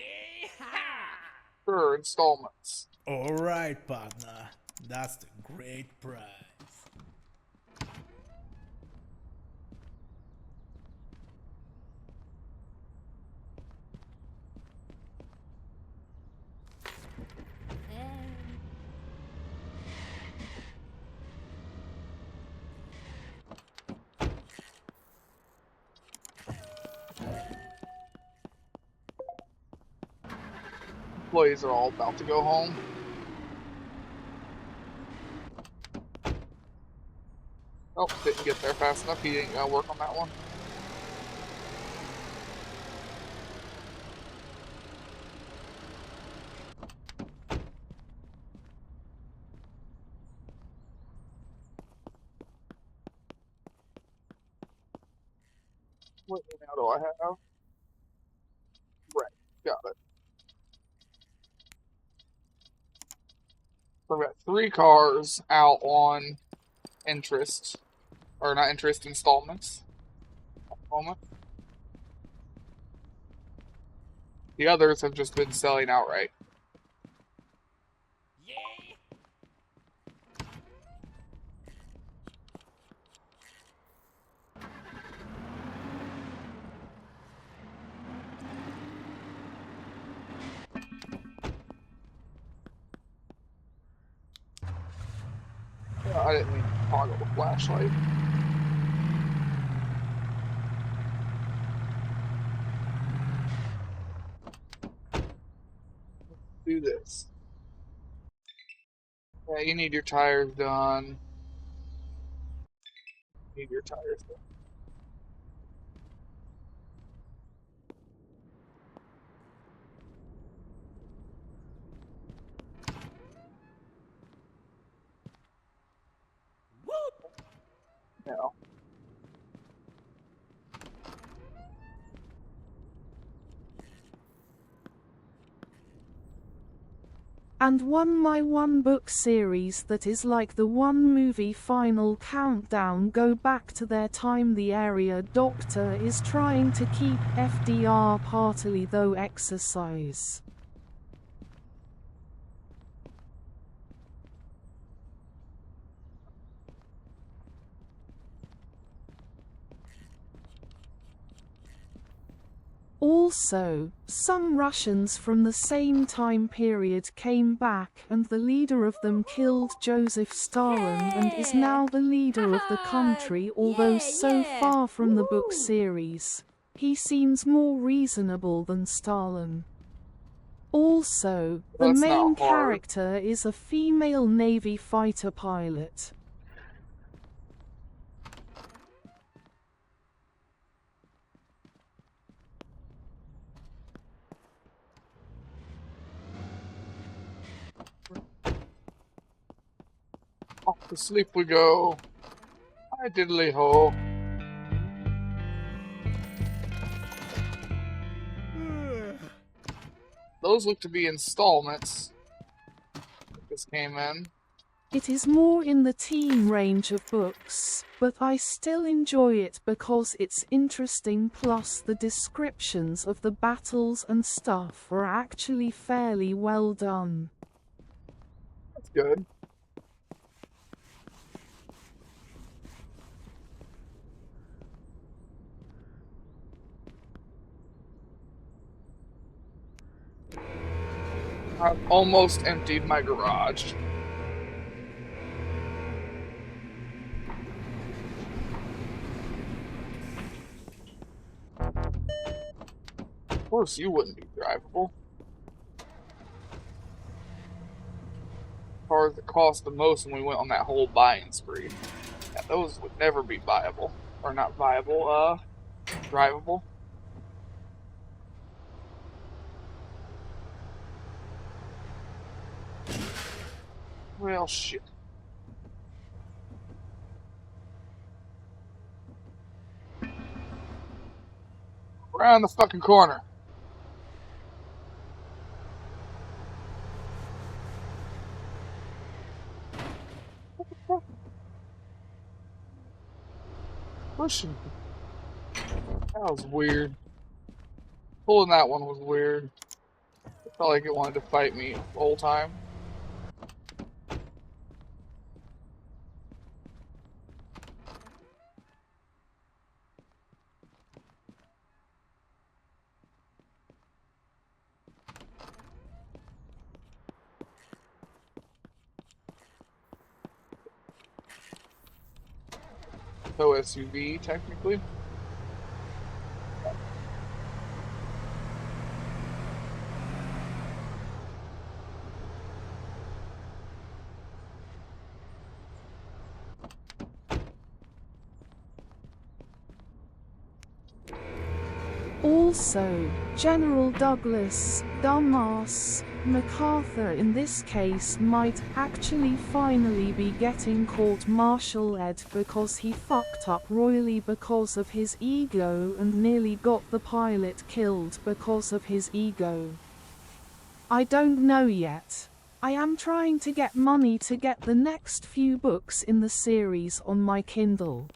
A: For installments.
E: All right, partner. That's the great prize.
A: employees are all about to go home. Oh, didn't get there fast enough. He didn't work on that one. What email do I have? Right, got it. So I've got 3 cars out on interest, or not interest, installments at the moment. The others have just been selling outright. I didn't mean to toggle the flashlight. Do this. Yeah, you need your tires done. Need your tires done. No.
B: And my one book series that is like the one movie Final Countdown go back to their time. The area doctor is trying to keep FDR partly though exercise. Also, some Russians from the same time period came back and the leader of them killed Joseph Stalin and is now the leader of the country. Although so far from the book series, he seems more reasonable than Stalin. Also, the
A: That's
B: main
A: not hard.
B: character is a female Navy fighter pilot.
A: Off to sleep we go. Hi, diddly ho. Those look to be installments. This came in.
B: It is more in the teen range of books, but I still enjoy it because it's interesting, plus the descriptions of the battles and stuff are actually fairly well done.
A: That's good. I've almost emptied my garage. Of course you wouldn't be drivable. Cars that cost the most when we went on that whole buying spree. Yeah, those would never be viable. Or not viable, drivable. Well, shit. Around the fucking corner. Pushing. That was weird. Pulling that one was weird. It felt like it wanted to fight me the whole time. So SUV, technically.
E: Also, General Douglas, dumbass, MacArthur in this case might actually finally be getting court-martialed because he fucked up royally because of his ego and nearly got the pilot killed because of his ego. I don't know yet. I am trying to get money to get the next few books in the series on my Kindle.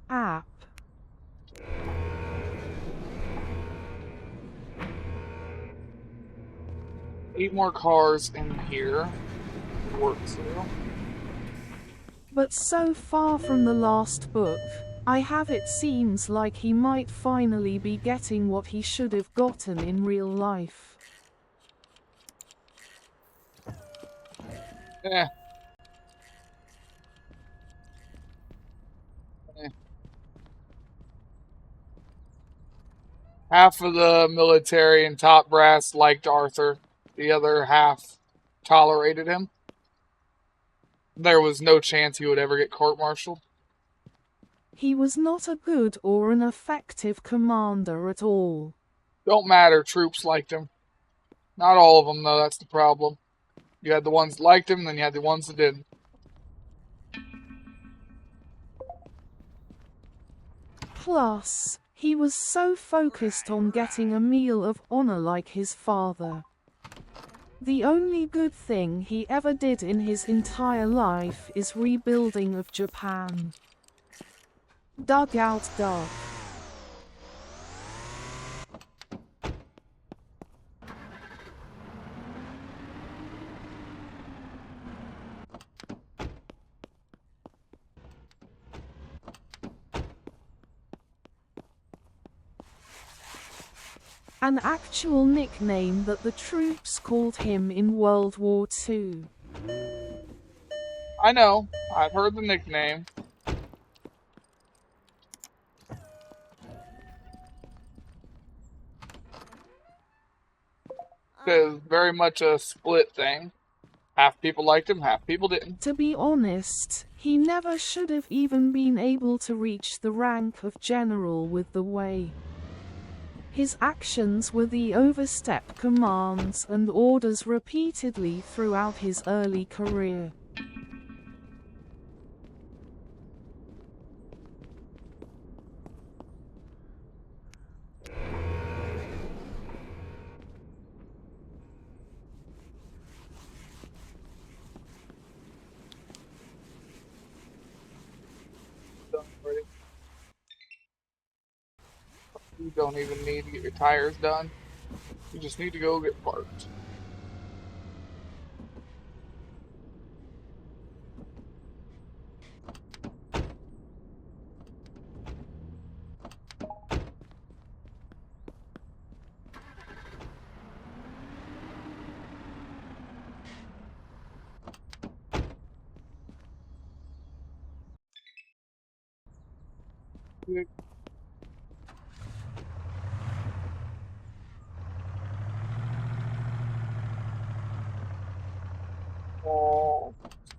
E: App.
A: 8 more cars in here. Work through.
E: But so far from the last book, it seems like he might finally be getting what he should have gotten in real life.
A: Eh. Eh. Half of the military and top brass liked Arthur. The other half tolerated him. There was no chance he would ever get court-martialed.
E: He was not a good or an effective commander at all.
A: Don't matter, troops liked him. Not all of them, though, that's the problem. You had the ones that liked him, then you had the ones that didn't.
E: Plus, he was so focused on getting a meal of honor like his father. The only good thing he ever did in his entire life is rebuilding of Japan. Dugout Doug. An actual nickname that the troops called him in World War II.
A: I know. I've heard the nickname. It's very much a split thing. Half people liked him, half people didn't.
E: To be honest, he never should have even been able to reach the rank of general with the way his actions were the overstep commands and orders repeatedly throughout his early career.
A: You don't even need to get your tires done. You just need to go get parked.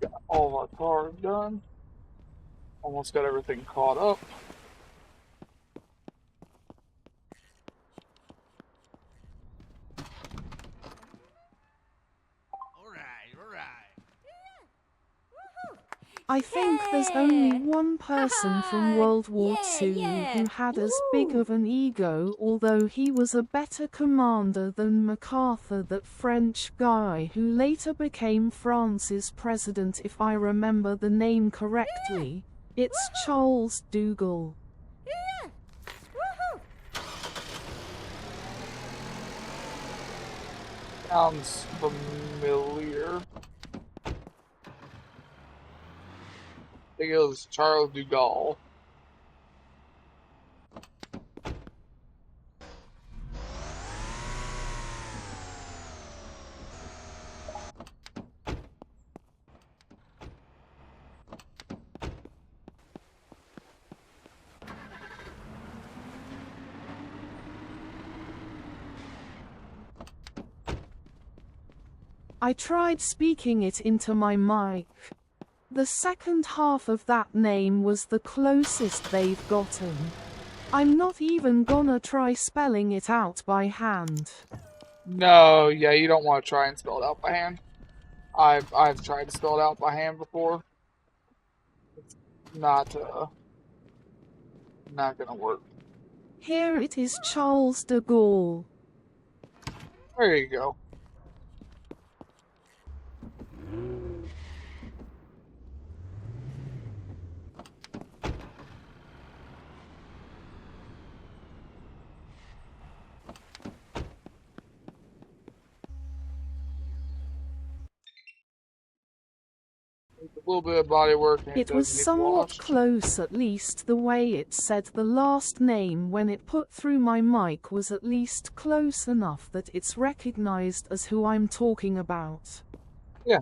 A: Got all of our cars done. Almost got everything caught up.
E: I think there's only one person from World War II who had as big of an ego, although he was a better commander than MacArthur, that French guy who later became France's president, if I remember the name correctly. It's Charles de Gaulle.
A: Sounds familiar. I think it was Charles de Gaulle.
E: I tried speaking it into my mic. The second half of that name was the closest they've gotten. I'm not even gonna try spelling it out by hand.
A: No, yeah, you don't want to try and spell it out by hand. I've tried to spell it out by hand before. It's not gonna work.
E: Here it is, Charles de Gaulle.
A: There you go. A little bit of body work and it
E: It was
A: does need
E: somewhat
A: washed.
E: close, at least the way it said the last name when it put through my mic was at least close enough that it's recognized as who I'm talking about.
A: Yeah.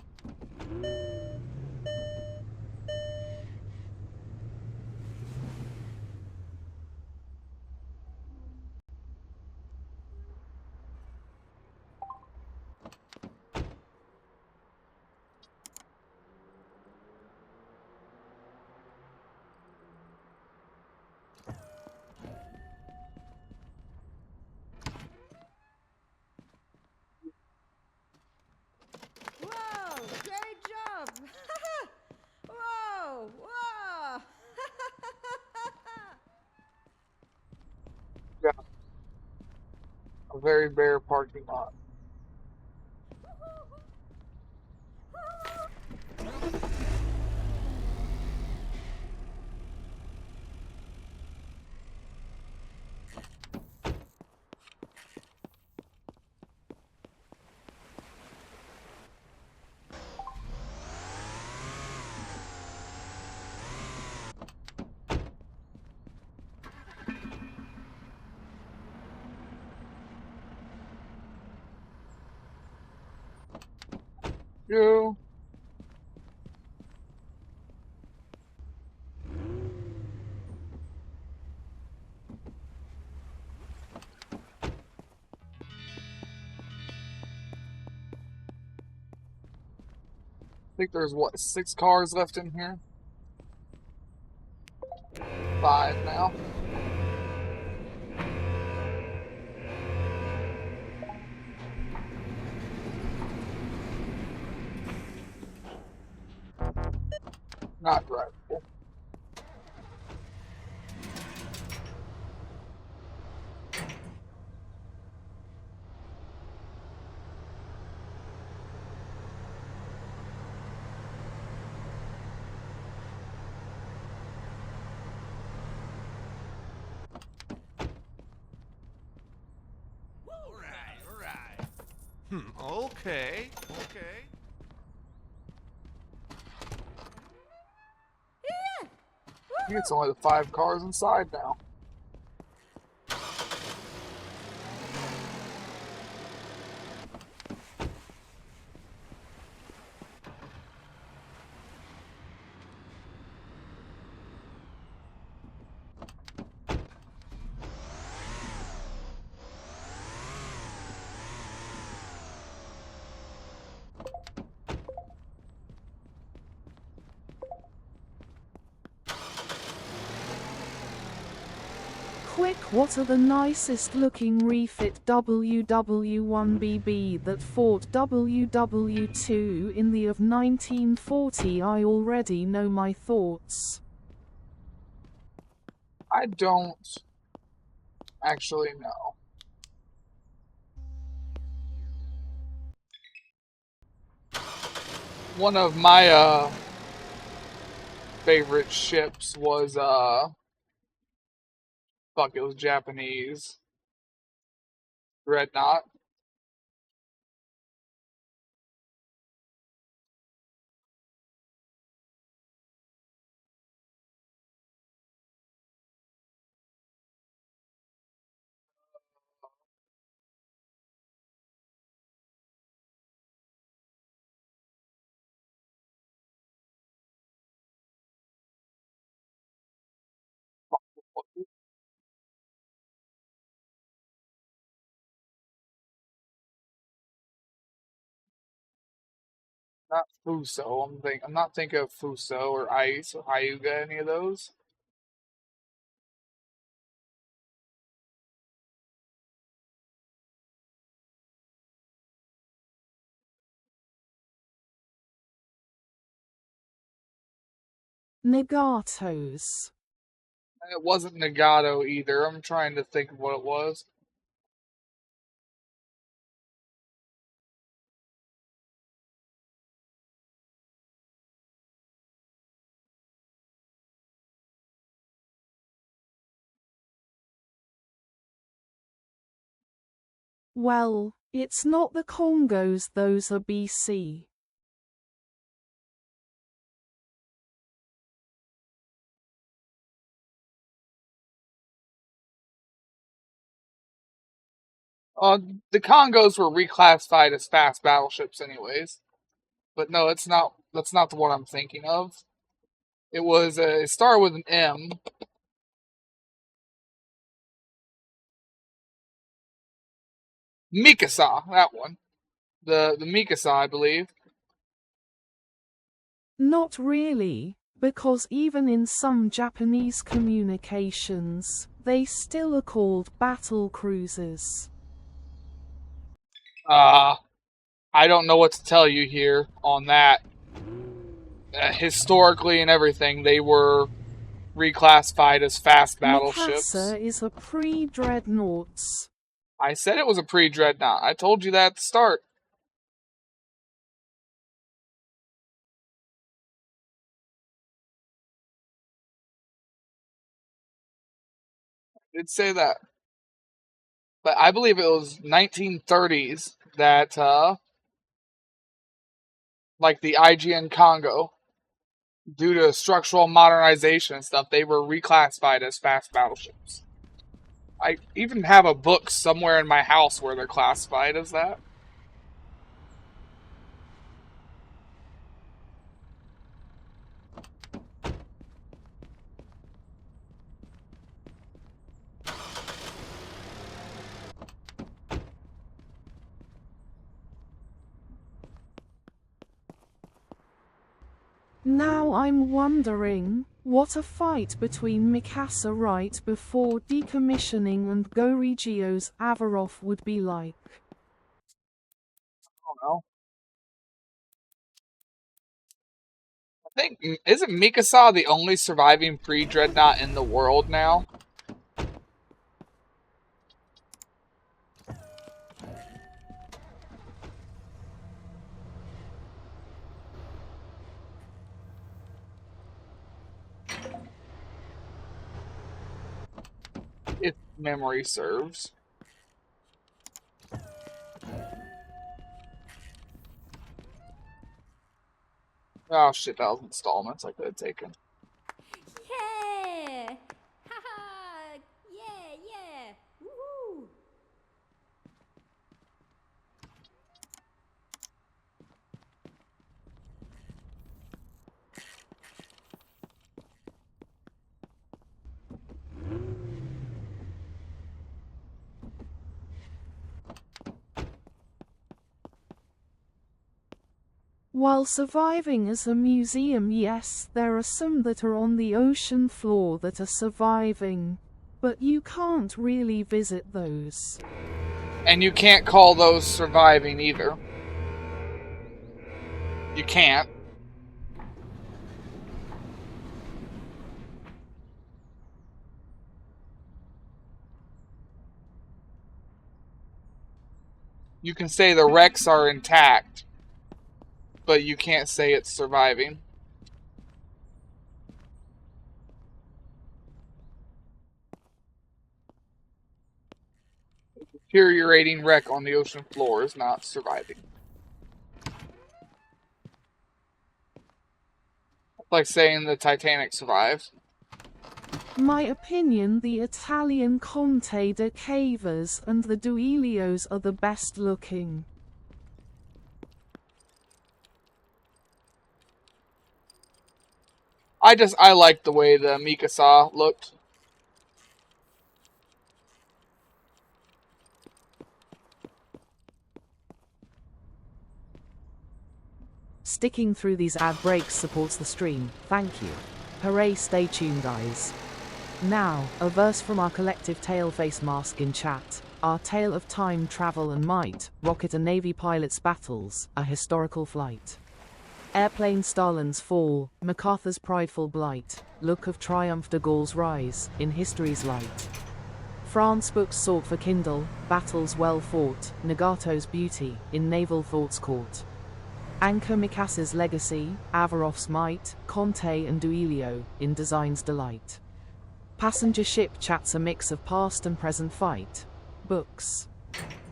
D: Whoa! Great job! Whoa! Whoa!
A: Yeah. A very bare parking lot. You. I think there's what, 6 cars left in here? 5 now. Not drivable.
F: All right. Okay.
A: I think it's only the 5 cars inside now.
E: Quick, what are the nicest looking refit WW1BB that fought WW2 in the of 1940? I already know my thoughts.
A: I don't actually know. One of my favorite ships was fuck, it was Japanese. Dreadnought. Not Fuso. I'm not thinking of Fuso or Ice or Hyuga, any of those.
E: Nagatos.
A: It wasn't Nagato either. I'm trying to think of what it was.
E: Well, it's not the Congos, those are BC.
A: The Congos were reclassified as fast battleships, anyways. But no, it's not. That's not the one I'm thinking of. It was. It started with an M. Mikasa, that one. The Mikasa, I believe.
E: Not really, because even in some Japanese communications, they still are called battle cruisers.
A: I don't know what to tell you here on that. Historically and everything, they were reclassified as fast battleships.
E: Mikasa is a pre-dreadnoughts.
A: I said it was a pre-dreadnought. I told you that at the start. I did say that. But I believe it was 1930s that, like the IGN Congo, due to structural modernization and stuff, they were reclassified as fast battleships. I even have a book somewhere in my house where they're classified as that.
E: Now I'm wondering, what a fight between Mikasa right before decommissioning and Gorigio's Avarov would be like.
A: I don't know. I think, isn't Mikasa the only surviving pre-dreadnought in the world now? If memory serves. Oh shit, that was installments I could have taken.
D: Yeah! Haha! Yeah, yeah! Woohoo!
E: While surviving as a museum, yes, there are some that are on the ocean floor that are surviving, but you can't really visit those.
A: And you can't call those surviving either. You can't. You can say the wrecks are intact, but you can't say it's surviving. Deteriorating wreck on the ocean floor is not surviving. It's like saying the Titanic survived.
E: My opinion, the Italian Conte de Cavers and the Duilios are the best looking.
A: I like the way the Mikasa looked.
B: Sticking through these ad breaks supports the stream, thank you. Hooray, stay tuned guys. Now, a verse from our collective tail face mask in chat. Our tale of time, travel and might, rocket and navy pilots' battles, a historical flight. Airplane Stalin's fall, MacArthur's prideful blight, look of triumph de Gaulle's rise, in history's light. France books sought for Kindle, battles well fought, Nagato's beauty, in naval thoughts caught. Anchor Mikasa's legacy, Avarov's might, Conte and Duilio, in design's delight. Passenger ship chats a mix of past and present fight. Books.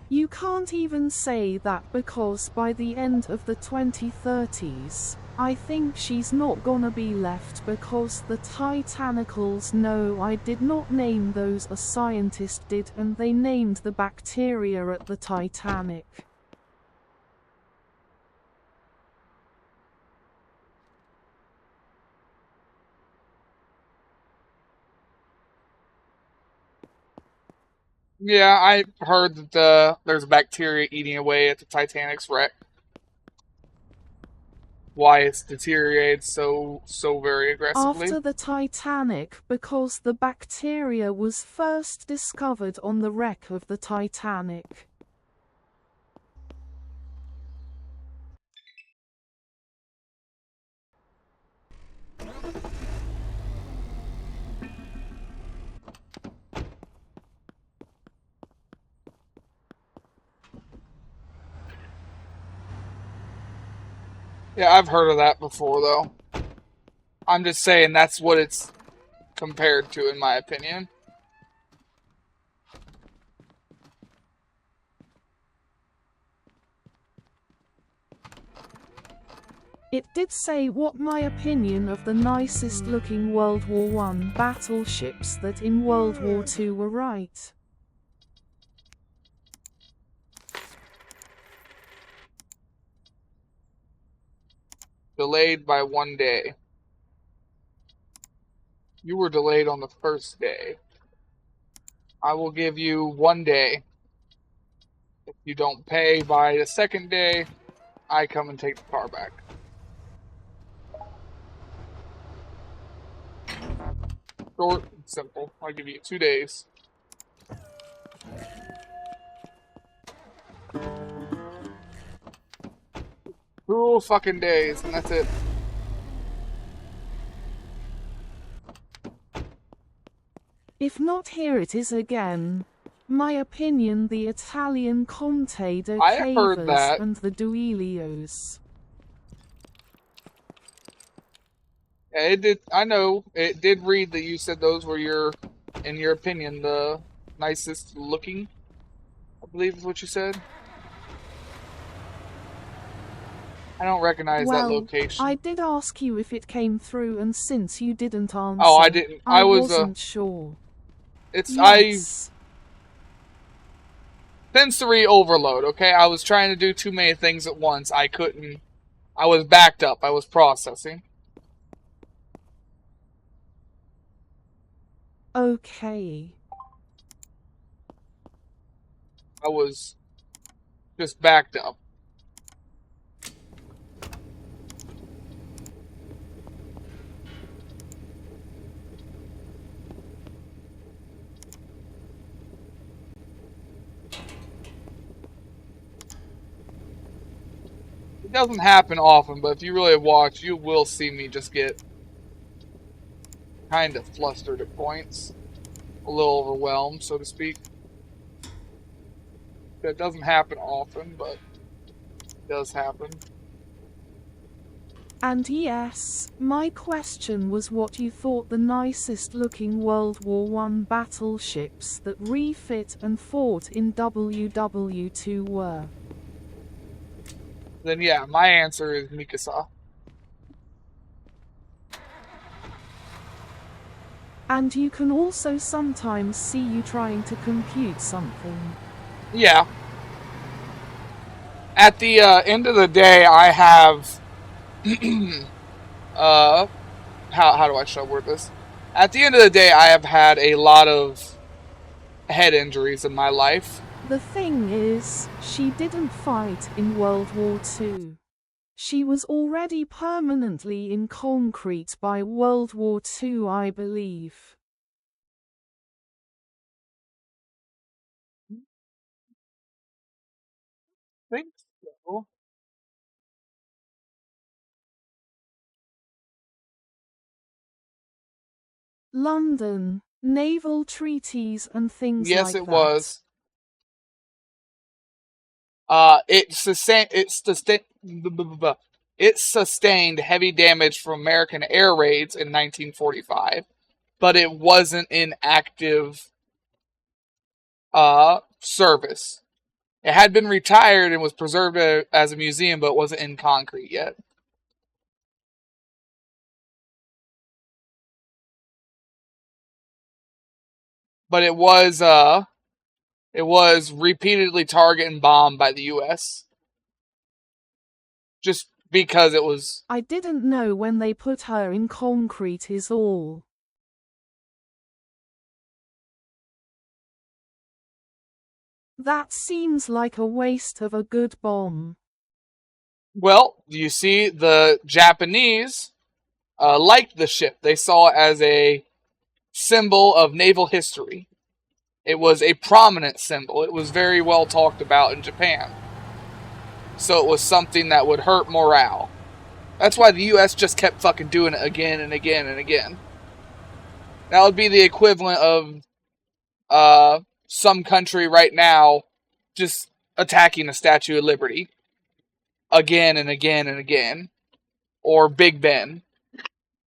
E: You can't even say that because by the end of the 2030s, I think she's not gonna be left because the Titanicals know I did not name those, a scientist did, and they named the bacteria at the Titanic.
A: Yeah, I heard that there's bacteria eating away at the Titanic's wreck. Why it's deteriorated so very aggressively.
E: After the Titanic, because the bacteria was first discovered on the wreck of the Titanic.
A: Yeah, I've heard of that before, though. I'm just saying that's what it's compared to, in my opinion.
E: It did say what my opinion of the nicest looking World War I battleships that in World War II were right.
A: Delayed by 1 day. You were delayed on the first day. I will give you 1 day. If you don't pay by the second day, I come and take the car back. Short and simple. I'll give you 2 days. Two fucking days, and that's it.
E: If not, here it is again. My opinion, the Italian Conte de
A: I have heard
E: Cavas
A: that.
E: and the Duilios.
A: Yeah, it did. I know it did read that you said those were in your opinion, the nicest looking. I believe is what you said. I don't recognize that location.
E: I did ask you if it came through, and since you didn't answer,
A: Oh, I didn't. I
E: wasn't sure.
A: It's
E: Yes.
A: sensory overload. Okay, I was trying to do too many things at once. I couldn't. I was backed up. I was processing.
E: Okay.
A: I was just backed up. It doesn't happen often, but if you really watch, you will see me just get kind of flustered at points. A little overwhelmed, so to speak. That doesn't happen often, but it does happen.
E: And yes, my question was what you thought the nicest looking World War I battleships that refit and fought in WW2 were.
A: Then yeah, my answer is Mikasa.
E: And you can also sometimes see you trying to compute something.
A: Yeah. At the end of the day, I have how do I show word this? At the end of the day, I have had a lot of head injuries in my life.
E: The thing is, she didn't fight in World War II. She was already permanently in concrete by World War II, I believe.
A: I think so.
E: London, naval treaties and things
A: Yes,
E: like
A: it
E: that.
A: was. It sustained heavy damage from American air raids in 1945, but it wasn't in active service. It had been retired and was preserved as a museum, but it wasn't in concrete yet. But it was repeatedly targeted and bombed by the U.S. just because it was.
E: I didn't know when they put her in concrete is all. That seems like a waste of a good bomb.
A: Well, you see, the Japanese liked the ship. They saw it as a symbol of naval history. It was a prominent symbol. It was very well talked about in Japan. So it was something that would hurt morale. That's why the U.S. just kept fucking doing it again and again and again. That would be the equivalent of some country right now just attacking the Statue of Liberty again and again and again. Or Big Ben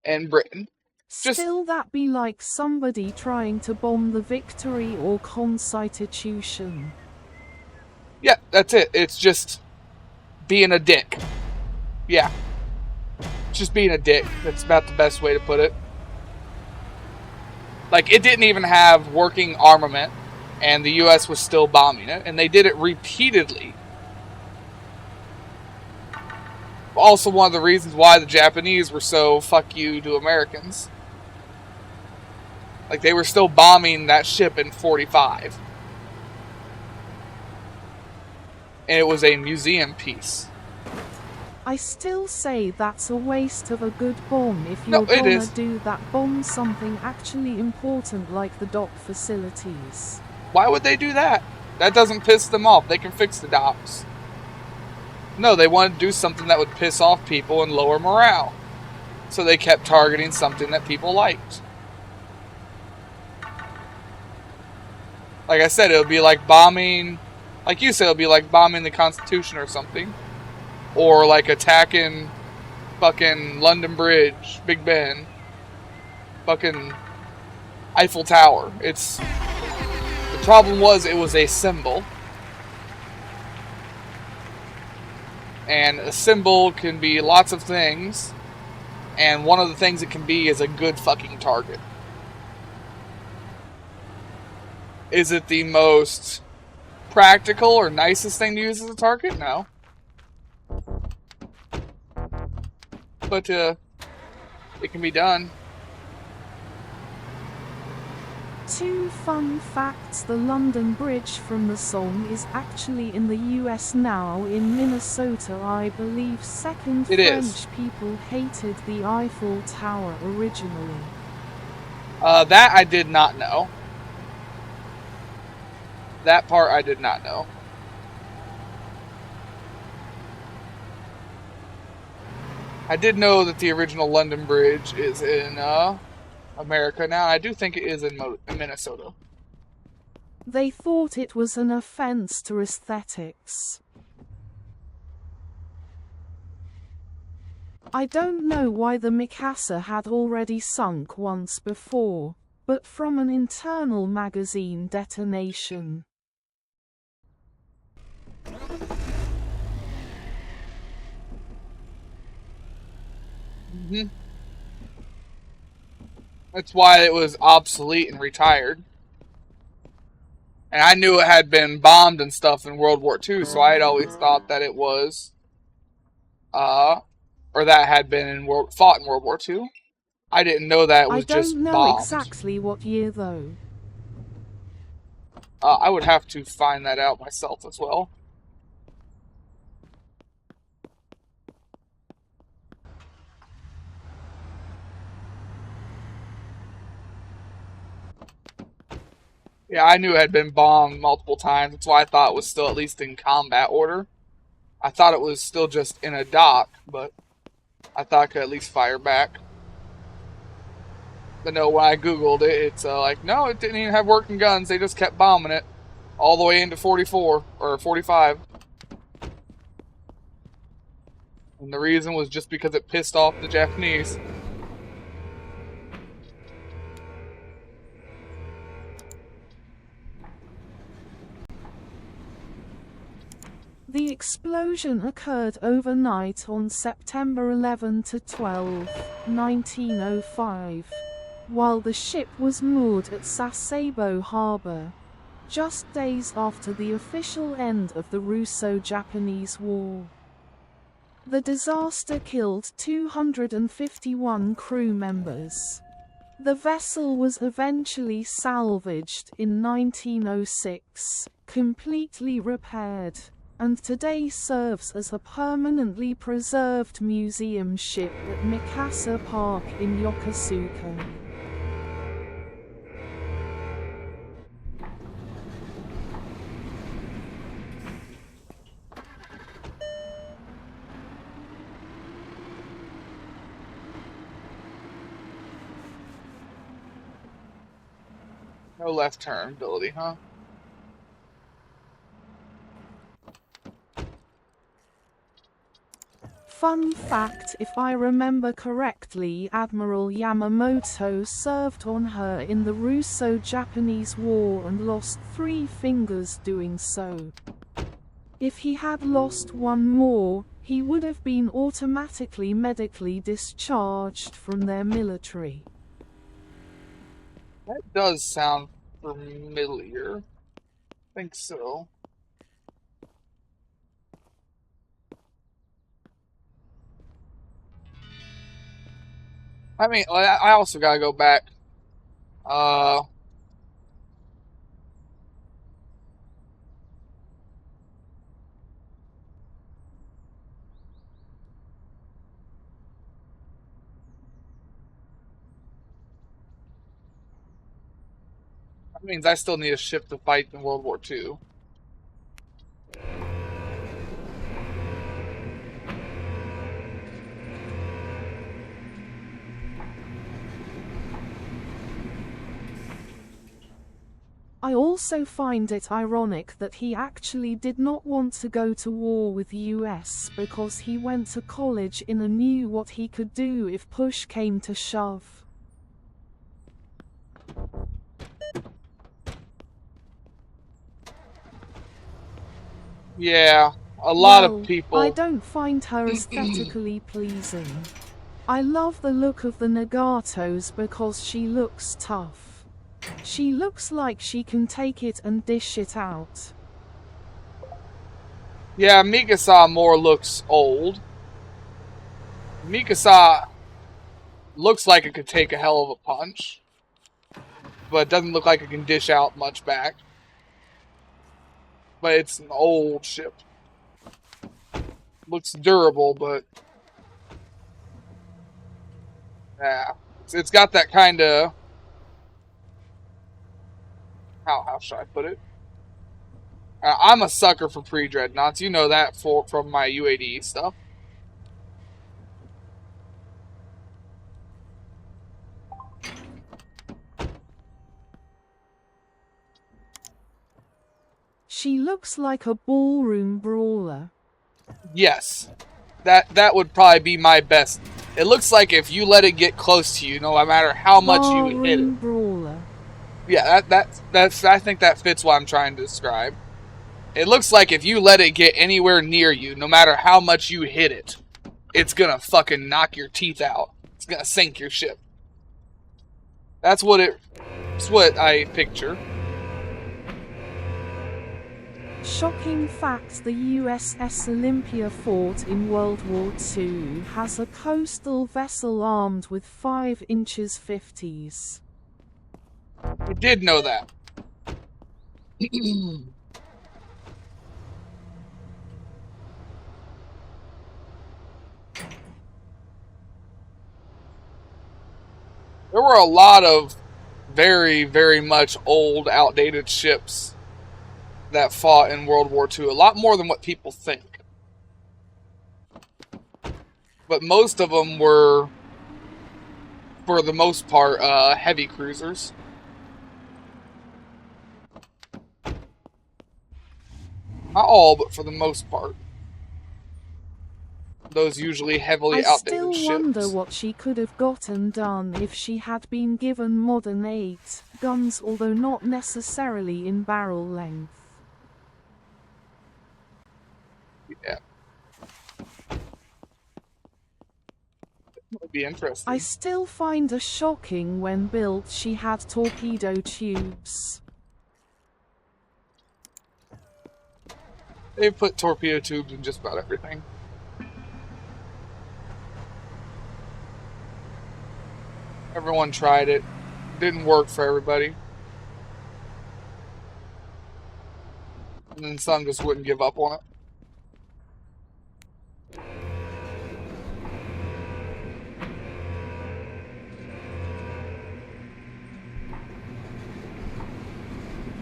A: in Britain.
E: Still, that be like somebody trying to bomb the Victory or Constitution.
A: Yeah, that's it. It's just being a dick. Yeah. Just being a dick. That's about the best way to put it. Like, it didn't even have working armament, and the U.S. was still bombing it, and they did it repeatedly. Also, one of the reasons why the Japanese were so fuck you to Americans. Like, they were still bombing that ship in 1945. And it was a museum piece.
E: I still say that's a waste of a good bomb if you're gonna do that bomb something actually important like the dock facilities.
A: Why would they do that? That doesn't piss them off. They can fix the docks. No, they wanted to do something that would piss off people and lower morale. So they kept targeting something that people liked. Like I said, it would be like bombing, like you said, it would be like bombing the Constitution or something. Or like attacking fucking London Bridge, Big Ben, fucking Eiffel Tower. The problem was it was a symbol. And a symbol can be lots of things. And one of the things it can be is a good fucking target. Is it the most practical or nicest thing to use as a target? No. But it can be done.
E: 2 fun facts: the London Bridge from the song is actually in the US now, in Minnesota, I believe. Second, French people hated the Eiffel Tower originally.
A: That I did not know. That part I did not know. I did know that the original London Bridge is in America now. I do think it is in Minnesota.
E: They thought it was an offense to aesthetics. I don't know why the Mikasa had already sunk once before, but from an internal magazine detonation.
A: That's why it was obsolete and retired. And I knew it had been bombed and stuff in World War II, so I had always thought that it was, or that had been fought in World War II. I didn't know that it was just bombed.
E: I don't know exactly what year though.
A: I would have to find that out myself as well. Yeah, I knew it had been bombed multiple times. That's why I thought it was still at least in combat order. I thought it was still just in a dock, but I thought I could at least fire back. But no, when I googled it, it's like, no, it didn't even have working guns. They just kept bombing it all the way into 44 or 45. And the reason was just because it pissed off the Japanese.
E: The explosion occurred overnight on September 11 to 12, 1905, while the ship was moored at Sasebo Harbor, just days after the official end of the Russo-Japanese War. The disaster killed 251 crew members. The vessel was eventually salvaged in 1906, completely repaired, and today serves as a permanently preserved museum ship at Mikasa Park in Yokosuka.
A: No left turn ability, huh?
E: Fun fact, if I remember correctly, Admiral Yamamoto served on her in the Russo-Japanese War and lost 3 fingers doing so. If he had lost one more, he would have been automatically medically discharged from their military.
A: That does sound familiar. I think so. I mean, I also gotta go back. That means I still need a ship to fight in World War II.
E: I also find it ironic that he actually did not want to go to war with the US because he went to college and knew what he could do if push came to shove.
A: Yeah, a lot of
E: Well,
A: people.
E: I don't find her aesthetically pleasing. I love the look of the Nagatos because she looks tough. She looks like she can take it and dish it out.
A: Yeah, Mikasa more looks old. Mikasa looks like it could take a hell of a punch, but it doesn't look like it can dish out much back. But it's an old ship. Looks durable, but yeah, it's got that kind of how should I put it? I'm a sucker for pre-dreadnoughts. You know that from my UAD stuff.
E: She looks like a ballroom brawler.
A: Yes, that would probably be my best. It looks like if you let it get close to you, no matter how much you hit it.
E: Brawler.
A: Yeah, that's. I think that fits what I'm trying to describe. It looks like if you let it get anywhere near you, no matter how much you hit it, it's gonna fucking knock your teeth out. It's gonna sink your ship. That's what I picture.
E: Shocking fact, the USS Olympia fort in World War II has a coastal vessel armed with 5 inches 50s.
A: I did know that. There were a lot of very, very much old, outdated ships that fought in World War II. A lot more than what people think. But most of them were, for the most part, heavy cruisers. Not all, but for the most part. Those usually heavily
E: I
A: outdated
E: still wonder
A: ships.
E: what she could have gotten done if she had been given modern 8 guns, although not necessarily in barrel length.
A: Yeah. It would be interesting.
E: I still find it shocking when built she had torpedo tubes.
A: They've put torpedo tubes in just about everything. Everyone tried it. Didn't work for everybody. And then some just wouldn't give up on it.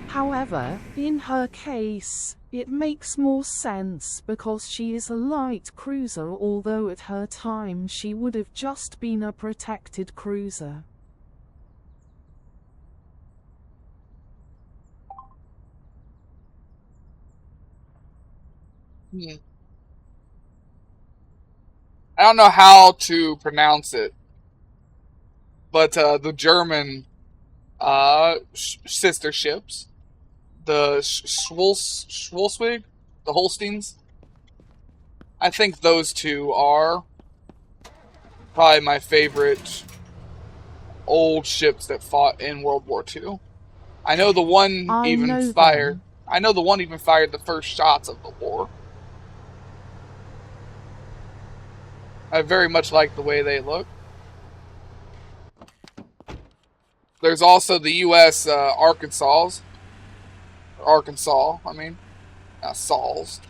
E: However, in her case, it makes more sense because she is a light cruiser, although at her time she would have just been a protected cruiser.
A: I don't know how to pronounce it, but the German sister ships, the Schwolswig, the Holsteins, I think those two are probably my favorite old ships that fought in World War II. I know the one
E: I
A: even
E: know
A: fired.
E: them.
A: I know the one even fired the first shots of the war. I very much like the way they look. There's also the U.S. Arkansas, I mean, not Sauls.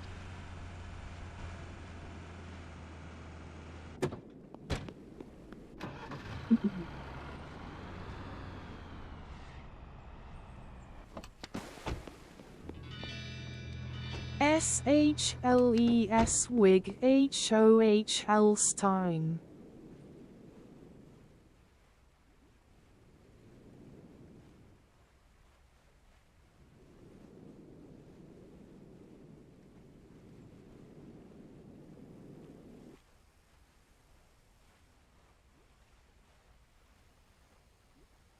E: SHLES Wig HOHL Stein.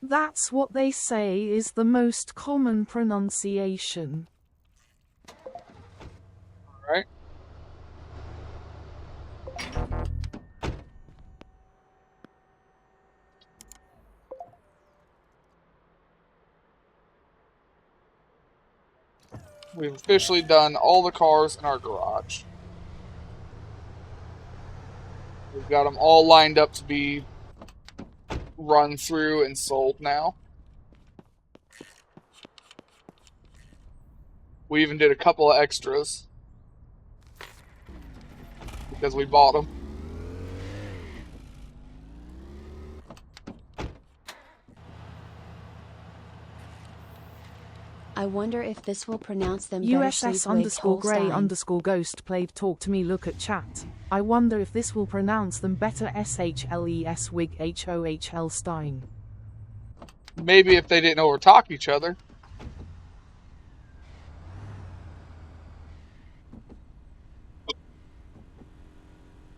E: That's what they say is the most common pronunciation.
A: Right? We've officially done all the cars in our garage. We've got them all lined up to be run through and sold now. We even did a couple of extras because we bought them.
G: I wonder if this will pronounce them better.
E: USS_Grey_Ghost played Talk to Me Look at Chat. I wonder if this will pronounce them better. SHLES Wig HOHL Stein.
A: Maybe if they didn't overtalk each other.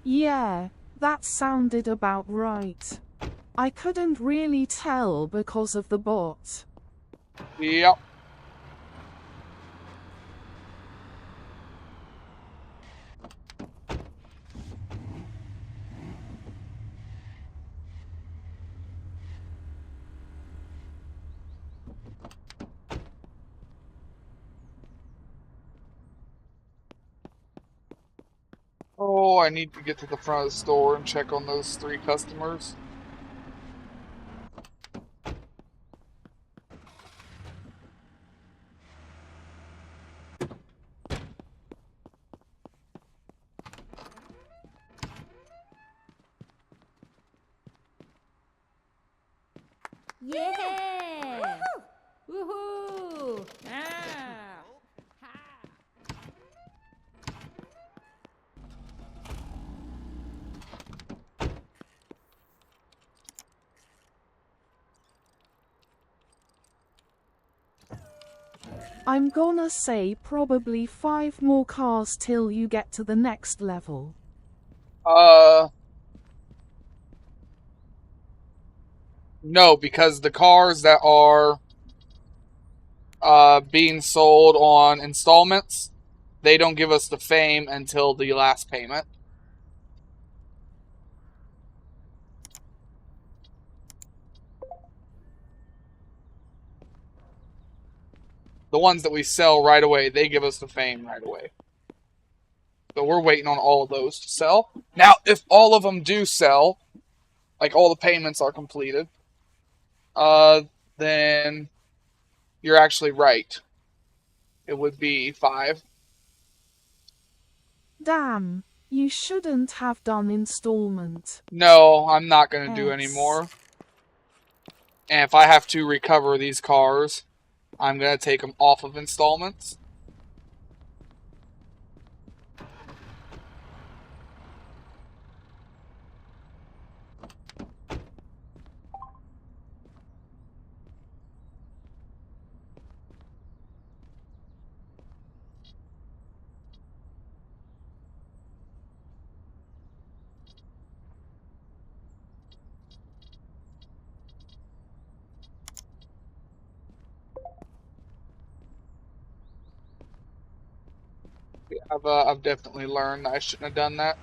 E: Yeah, that sounded about right. I couldn't really tell because of the bot.
A: Yep. Oh, I need to get to the front of the store and check on those 3 customers.
D: Yeah!
E: I'm gonna say probably 5 more cars till you get to the next level.
A: No, because the cars that are being sold on installments, they don't give us the fame until the last payment. The ones that we sell right away, they give us the fame right away. So we're waiting on all of those to sell. Now, if all of them do sell, like all the payments are completed, then you're actually right. It would be 5.
E: Damn, you shouldn't have done installment.
A: No, I'm not going to do
E: Yes.
A: anymore. And if I have to recover these cars, I'm going to take them off of installments. I've definitely learned I shouldn't have done that.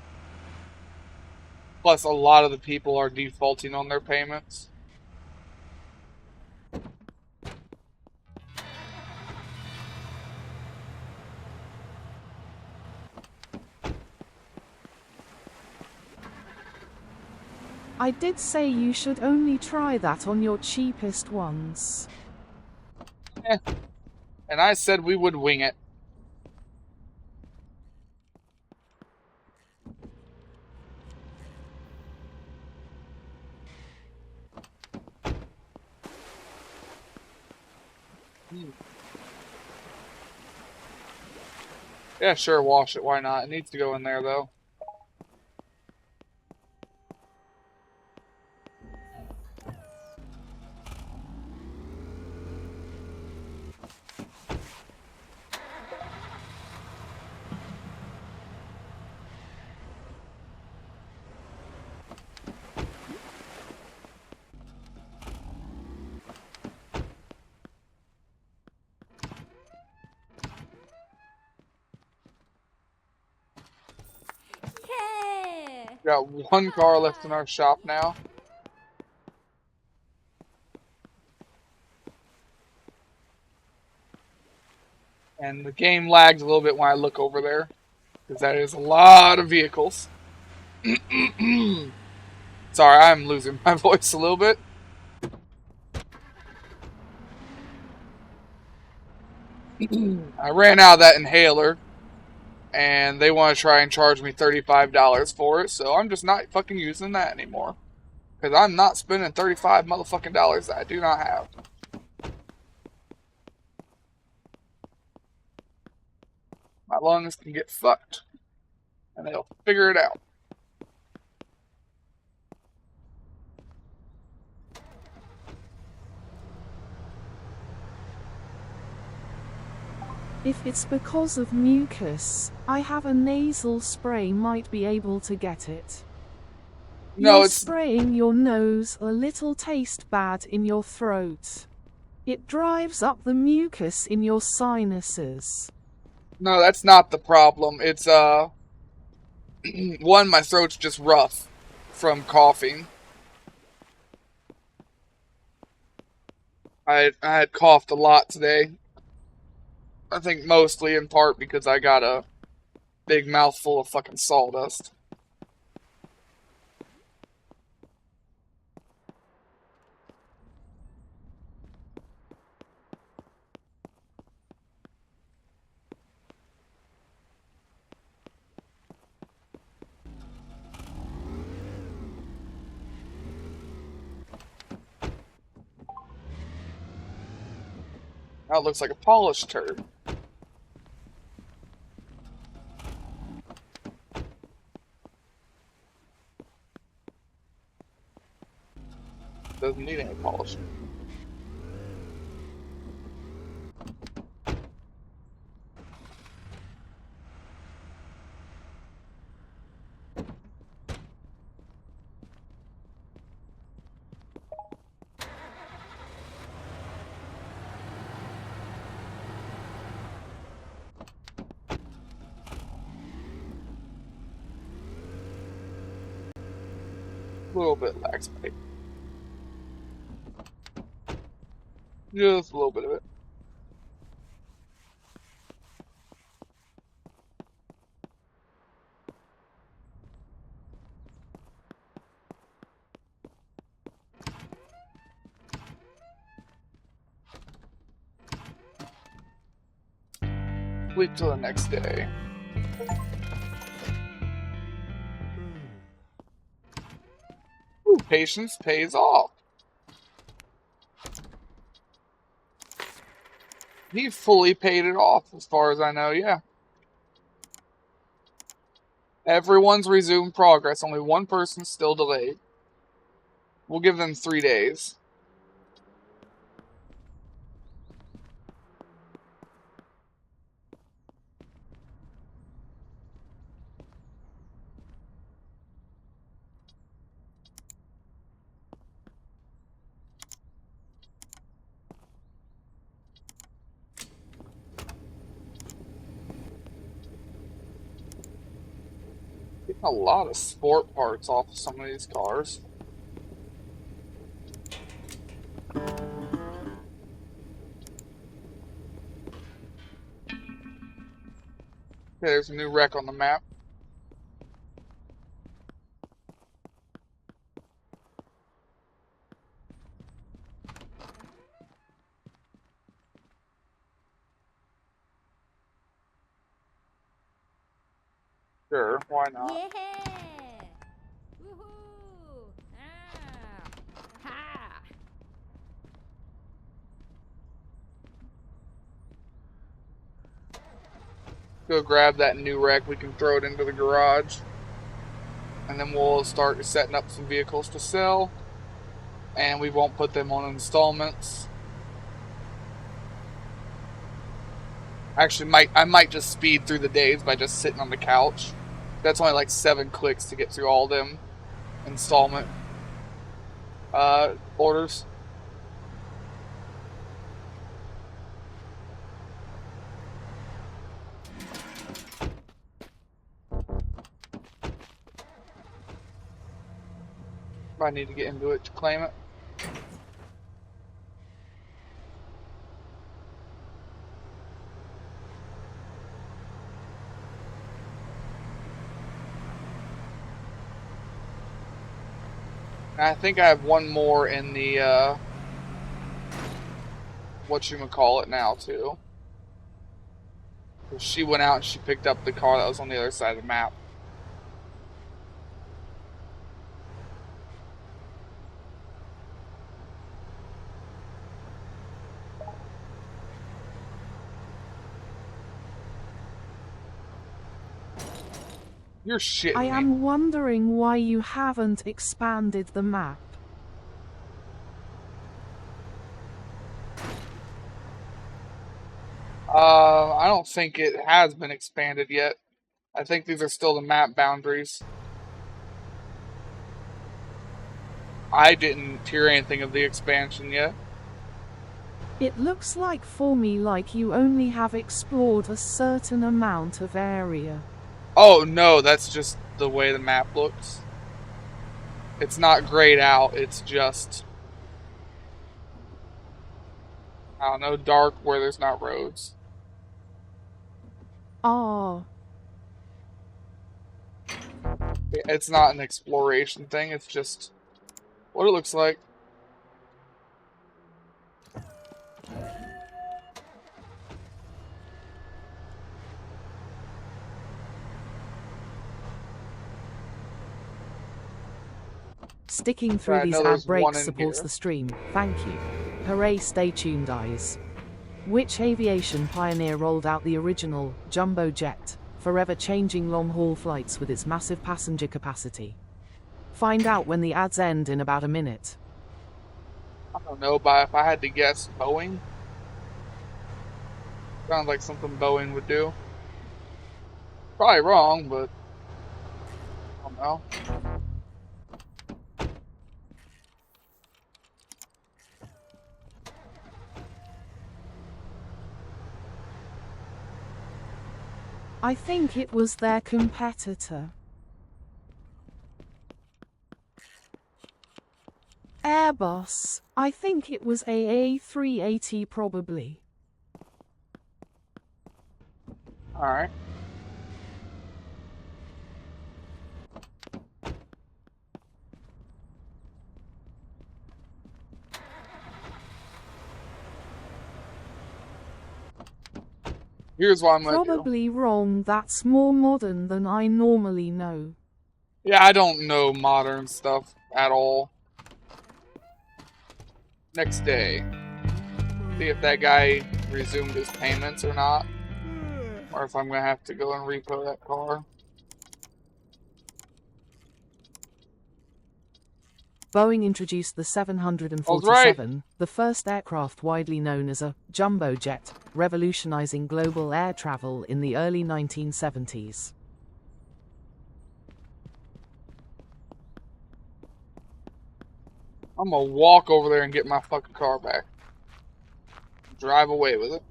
A: Plus, a lot of the people are defaulting on their payments.
E: I did say you should only try that on your cheapest ones.
A: And I said we would wing it. Yeah, sure, wash it. Why not? It needs to go in there, though.
C: Yeah!
A: We got 1 car left in our shop now. And the game lags a little bit when I look over there, because that is a lot of vehicles. Sorry, I'm losing my voice a little bit. I ran out of that inhaler, and they want to try and charge me $35 for it, so I'm just not fucking using that anymore. Because I'm not spending $35 motherfucking dollars that I do not have. My lungs can get fucked, and they'll figure it out.
E: If it's because of mucus, I have a nasal spray might be able to get it.
A: No,
E: You're
A: it's
E: spraying your nose, a little taste bad in your throat. It drives up the mucus in your sinuses.
A: no, that's not the problem. It's one, my throat's just rough from coughing. I had coughed a lot today. I think mostly in part because I got a big mouthful of fucking sawdust. Now it looks like a polished turd. Doesn't need any polishing. A little bit lax bite. Just a little bit of it. Wait till the next day. Ooh, patience pays off. He fully paid it off, as far as I know, yeah. Everyone's resumed progress. Only one person's still delayed. We'll give them 3 days. Getting a lot of sport parts off of some of these cars. Okay, there's a new wreck on the map. Sure, why not?
C: Yeah! Woohoo! Ah! Ha!
A: Go grab that new wreck. We can throw it into the garage. And then we'll start setting up some vehicles to sell. And we won't put them on installments. Actually, I might just speed through the days by just sitting on the couch. That's only like 7 clicks to get through all them installment orders. I need to get into it to claim it. I think I have one more in the whatchamacallit now too. She went out and she picked up the car that was on the other side of the map. You're shitting
E: I
A: me.
E: am wondering why you haven't expanded the map.
A: I don't think it has been expanded yet. I think these are still the map boundaries. I didn't hear anything of the expansion yet.
E: It looks like for me like you only have explored a certain amount of area.
A: Oh no, that's just the way the map looks. It's not grayed out, it's just, I don't know, dark where there's not roads.
E: Ah.
A: It's not an exploration thing, it's just what it looks like.
E: Sticking through
A: Right,
E: these
A: no,
E: ad
A: there's one
E: breaks
A: in
E: supports
A: here.
E: the stream. Thank you. Hooray, stay tuned, eyes. Which aviation pioneer rolled out the original jumbo jet, forever changing long-haul flights with its massive passenger capacity? Find out when the ads end in about a minute.
A: I don't know, but if I had to guess, Boeing? Sounds like something Boeing would do. Probably wrong, but I don't know.
E: I think it was their competitor. Airbus. I think it was a A380 probably.
A: Alright. Here's what I'm gonna do.
E: Probably wrong, that's more modern than I normally know.
A: Yeah, I don't know modern stuff at all. Next day. See if that guy resumed his payments or not. Or if I'm gonna have to go and repo that car.
B: Boeing introduced the 747, the first aircraft widely known as a jumbo jet, revolutionizing global air travel in the early 1970s.
A: I'm gonna walk over there and get my fucking car back. Drive away with it.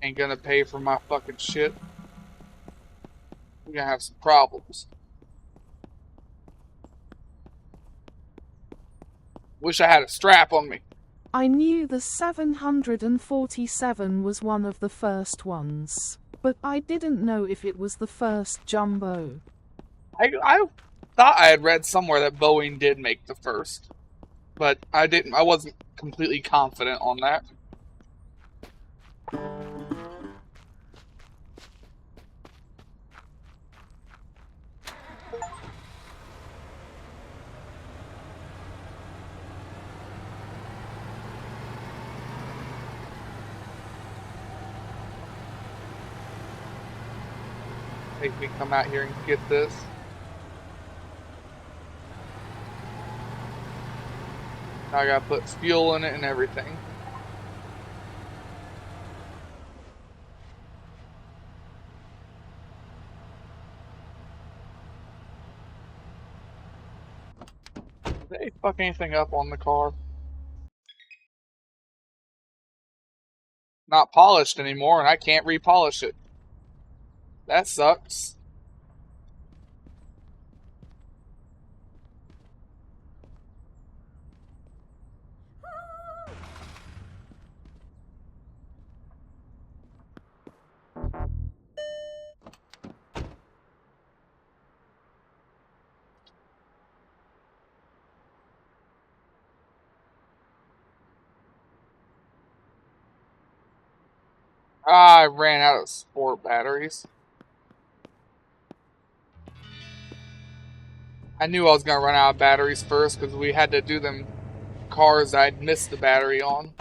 A: Ain't gonna pay for my fucking shit. We're gonna have some problems. Wish I had a strap on me.
E: I knew the 747 was one of the first ones, but I didn't know if it was the first jumbo.
A: I thought I had read somewhere that Boeing did make the first, but I wasn't completely confident on that. Make me come out here and get this. I gotta put fuel in it and everything. Did they fuck anything up on the car? Not polished anymore, and I can't repolish it. That sucks. I ran out of sport batteries. I knew I was gonna run out of batteries first because we had to do them cars I'd missed the battery on.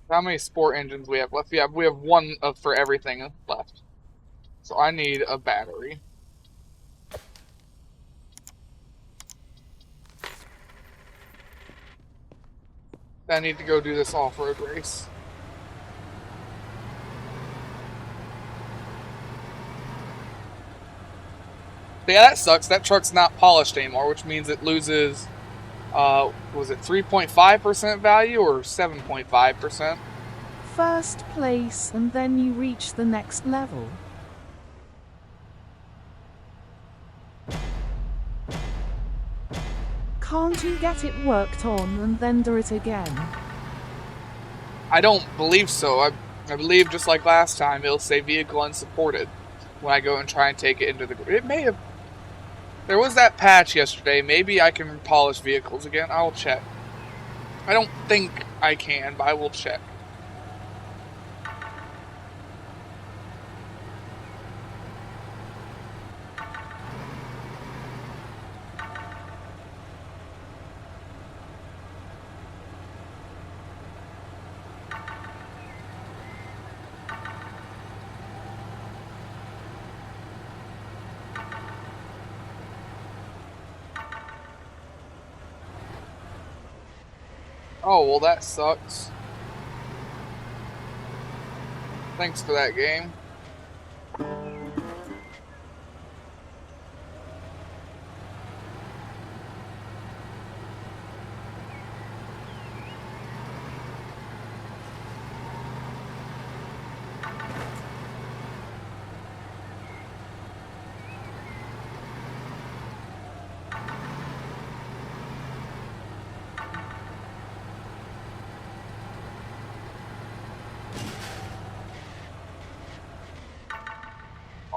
A: How many sport engines we have left? Yeah, we have one for everything left. So I need a battery. I need to go do this off-road race. But yeah, that sucks. That truck's not polished anymore, which means it loses, was it 3.5% value or 7.5%?
E: First place, and then you reach the next level. Can't you get it worked on and then do it again?
A: I don't believe so. I believe just like last time, it'll say vehicle unsupported when I go and try and take it into the... It may have... There was that patch yesterday. Maybe I can polish vehicles again. I will check. I don't think I can, but I will check. Oh, well that sucks. Thanks for that game.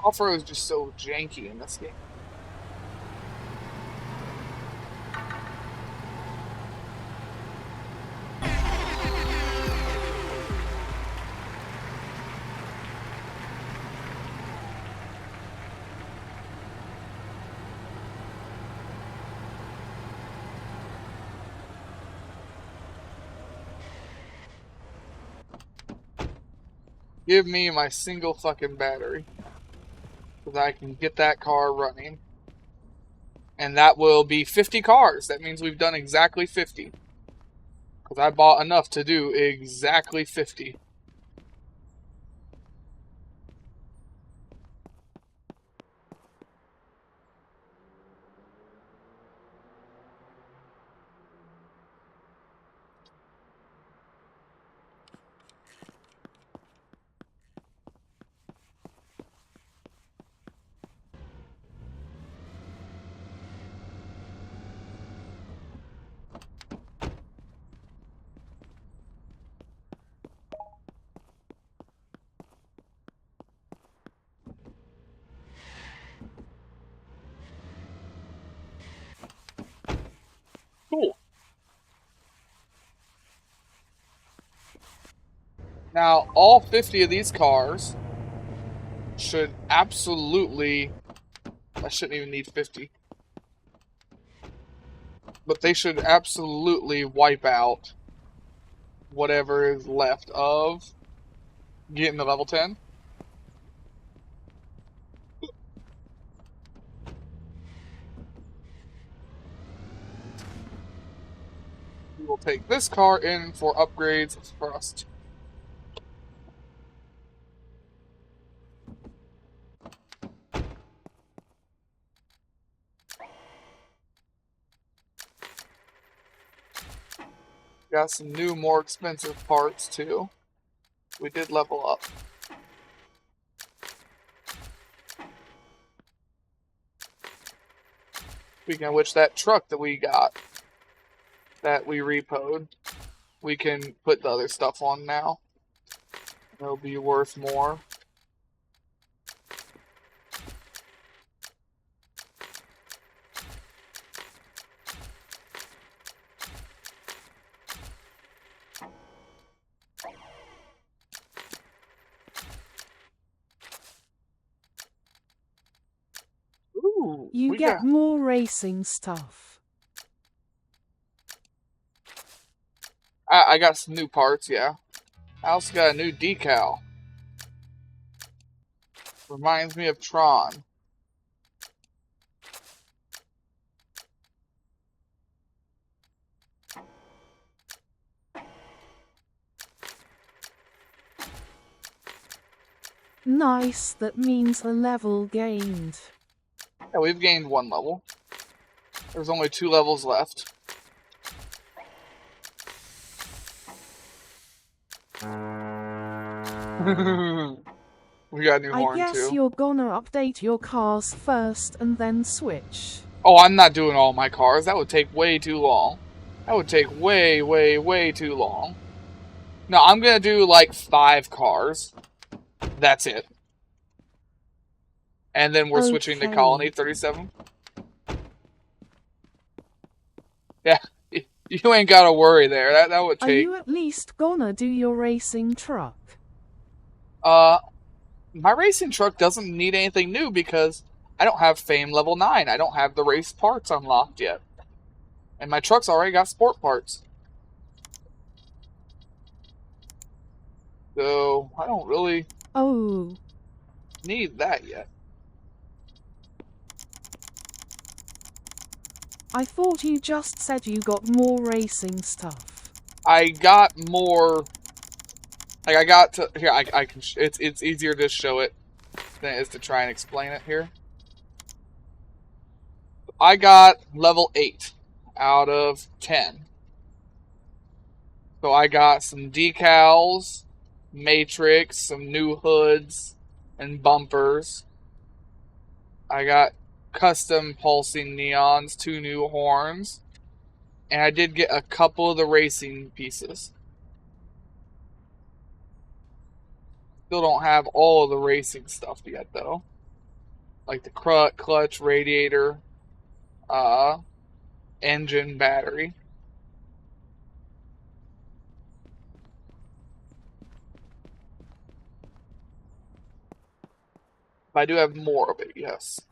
A: Off-road is just so janky in this game. Give me my single fucking battery. So that I can get that car running. And that will be 50 cars. That means we've done exactly 50. Because I bought enough to do exactly 50. Cool. Now, all 50 of these cars should absolutely... I shouldn't even need 50. But they should absolutely wipe out whatever is left of getting to level 10. We will take this car in for upgrades first. Got some new, more expensive parts too. We did level up. Speaking of which, that truck that we got, that we repoed, we can put the other stuff on now. It'll be worth more. Ooh,
E: You
A: we
E: get
A: got-
E: more racing stuff.
A: I got some new parts, yeah. I also got a new decal. Reminds me of Tron.
E: Nice, that means a level gained.
A: Yeah, we've gained 1 level. There's only 2 levels left. We got a new
E: I
A: horn
E: guess
A: too.
E: you're gonna update your cars first and then switch.
A: Oh, I'm not doing all my cars. That would take way too long. That would take way, way, way too long. No, I'm gonna do like 5 cars. That's it. And then we're switching to
E: Okay.
A: Colony 37. Yeah, you ain't gotta worry there. That would
E: Are
A: take.
E: you at least gonna do your racing truck?
A: My racing truck doesn't need anything new because I don't have Fame level 9. I don't have the race parts unlocked yet. And my truck's already got sport parts. So, I don't really
E: Oh,
A: need that yet.
E: I thought you just said you got more racing stuff.
A: I got more... Like, I got to... Here, I can... It's easier to show it than it is to try and explain it here. I got level 8 out of 10. So I got some decals, matrix, some new hoods, and bumpers. I got custom pulsing neons, 2 new horns, and I did get a couple of the racing pieces. Still don't have all of the racing stuff yet, though. like the clutch, radiator, engine, battery. But I do have more of it, yes.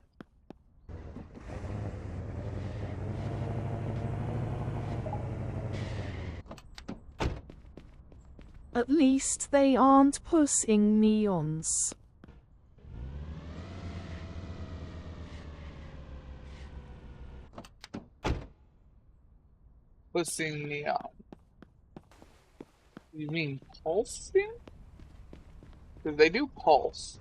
E: At least they aren't pushing neons.
A: Pushing neon. You mean pulsing? Because they do pulse.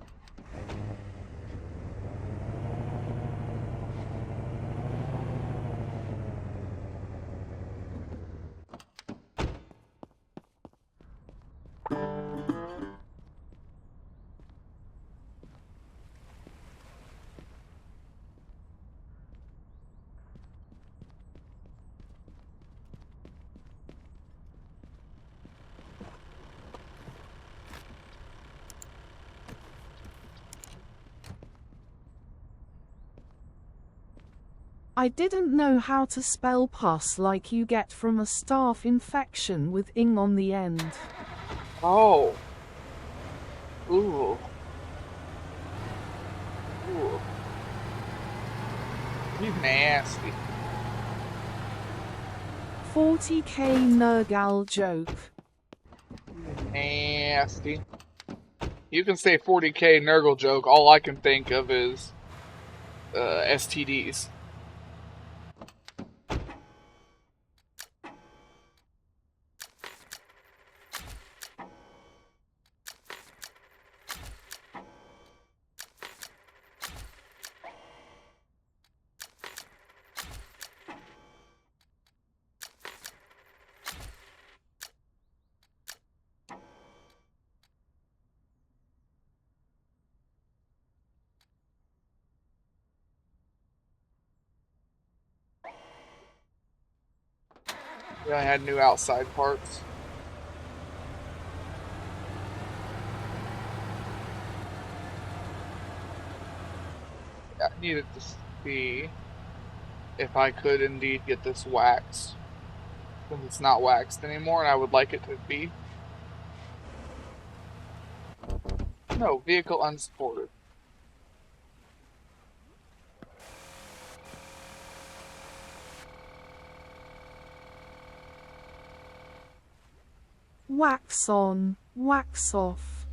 E: I didn't know how to spell pus like you get from a staph infection with ing on the end.
A: Oh. Ooh. Ooh. You nasty.
E: 40k Nergal joke.
A: Nasty. You can say 40k Nurgle joke, all I can think of is STDs. Yeah, I had new outside parts. I needed to see if I could indeed get this waxed. Since it's not waxed anymore and I would like it to be. No, vehicle unsupported.
E: Wax on, wax off.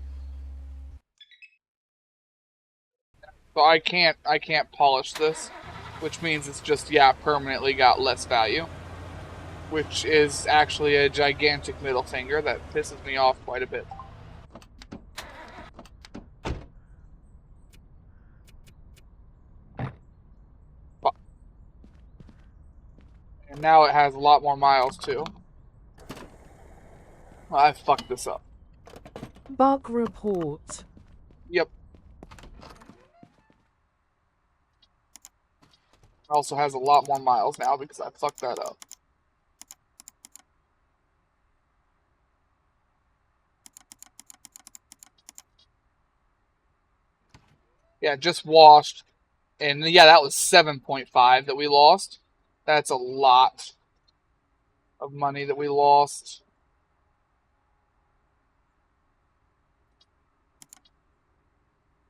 A: So I can't polish this, which means it's just, yeah, permanently got less value. Which is actually a gigantic middle finger that pisses me off quite a bit. And now it has a lot more miles too. I fucked this up.
E: Bug report.
A: Yep. Also has a lot more miles now because I fucked that up. Yeah, just washed. And yeah, that was 7.5 that we lost. That's a lot of money that we lost.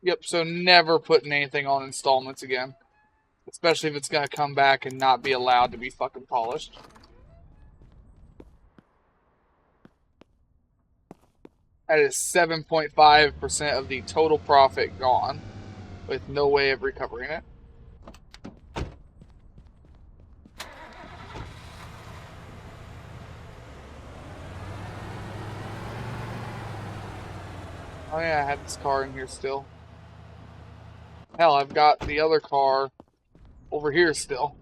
A: Yep, so never putting anything on installments again. Especially if it's going to come back and not be allowed to be fucking polished. That is 7.5% of the total profit gone, with no way of recovering it. Oh yeah, I had this car in here still. Hell, I've got the other car over here still.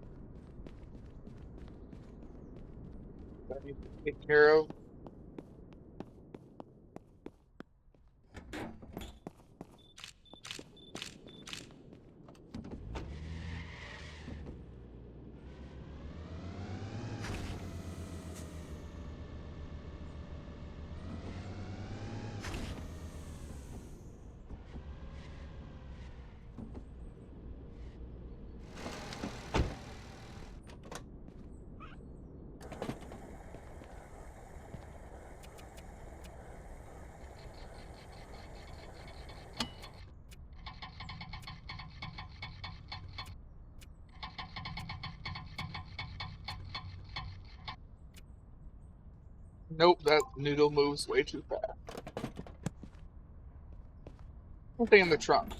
A: That I need to take care of. Nope, that noodle moves way too fast. Something in the trunk.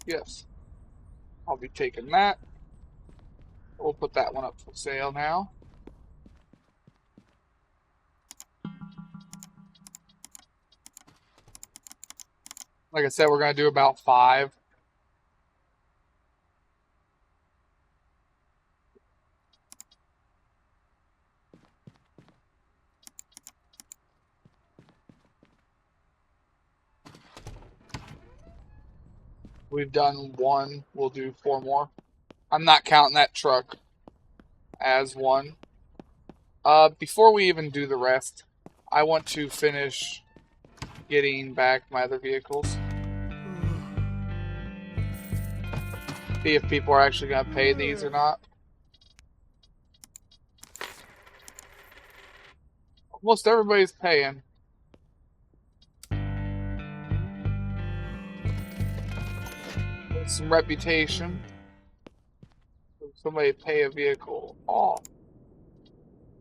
A: Yes. I'll be taking that. We'll put that one up for sale now. Like I said, we're going to do about 5. We've done 1. We'll do 4 more. I'm not counting that truck as 1. Before we even do the rest, I want to finish getting back my other vehicles. See if people are actually going to pay these or not. Almost everybody's paying. Some reputation. Somebody pay a vehicle off.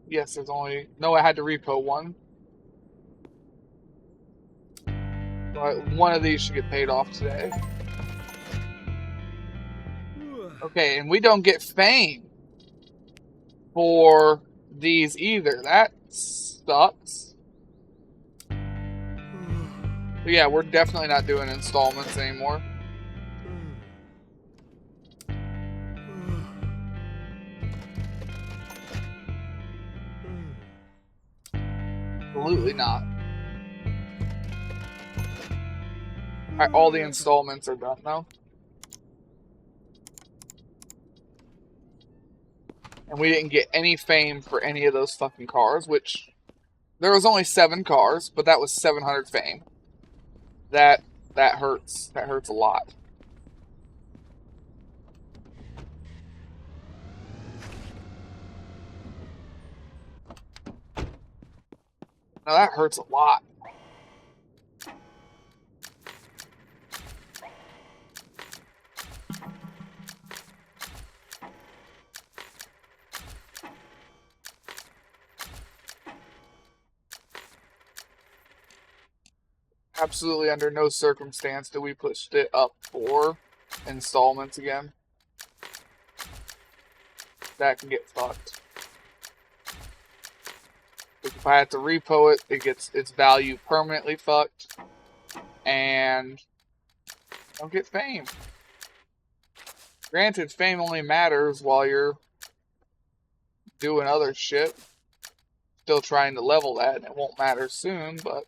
A: Yes, there's only... No, I had to repo 1. But one of these should get paid off today. Okay, and we don't get fame for these either. That sucks. But yeah, we're definitely not doing installments anymore. Absolutely not. Alright, all the installments are done now. And we didn't get any fame for any of those fucking cars, which... There was only 7 cars, but that was 700 fame. That hurts. That hurts a lot. Now that hurts a lot. Absolutely under no circumstance do we push it up for installments again. That can get fucked. If I have to repo it, it gets its value permanently fucked. And don't get fame. Granted, fame only matters while you're doing other shit. Still trying to level that, and it won't matter soon, but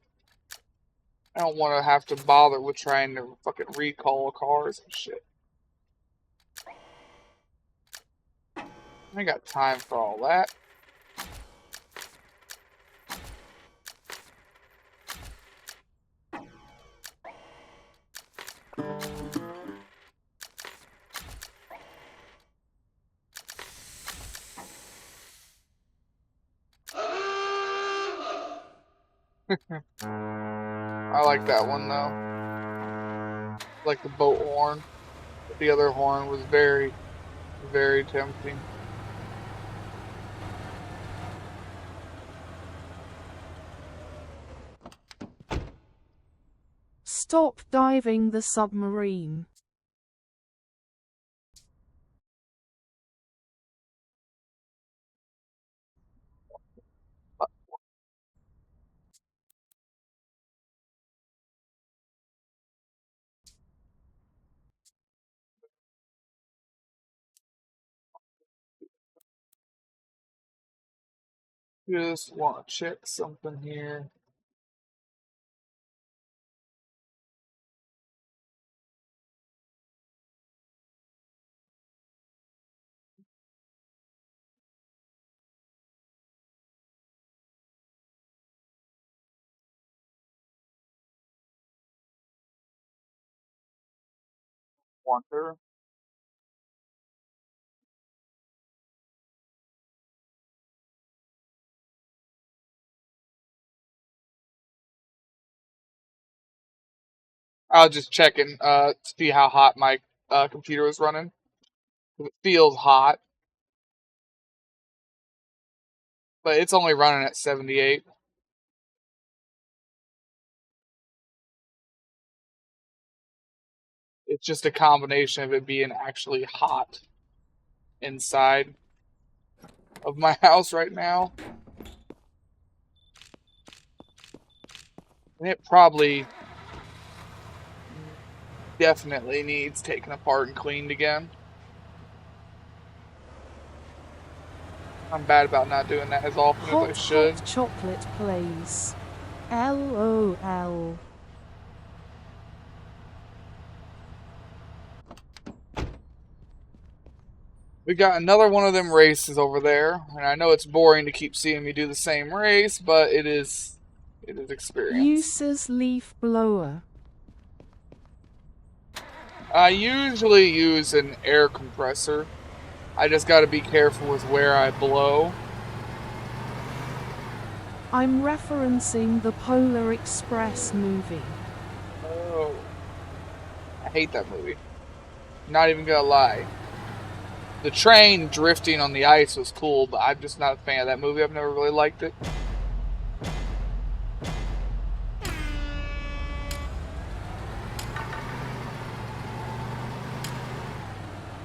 A: I don't want to have to bother with trying to fucking recall cars and shit. I ain't got time for all that. I like that one though. Like the boat horn. But the other horn was very, very tempting.
E: Stop diving the submarine.
A: Just want to check something here. Wonder. I was just checking to see how hot my computer was running. It feels hot, but it's only running at 78. It's just a combination of it being actually hot inside of my house right now. And it probably definitely needs taken apart and cleaned again. I'm bad about not doing that as often as I should.
E: Hot chocolate plays. LOL.
A: We got another one of them races over there, and I know it's boring to keep seeing me do the same race, but it is experience.
E: Uses leaf blower.
A: I usually use an air compressor. I just got to be careful with where I blow.
E: I'm referencing the Polar Express movie.
A: Oh, I hate that movie. Not even gonna lie. The train drifting on the ice was cool, but I'm just not a fan of that movie. I've never really liked it.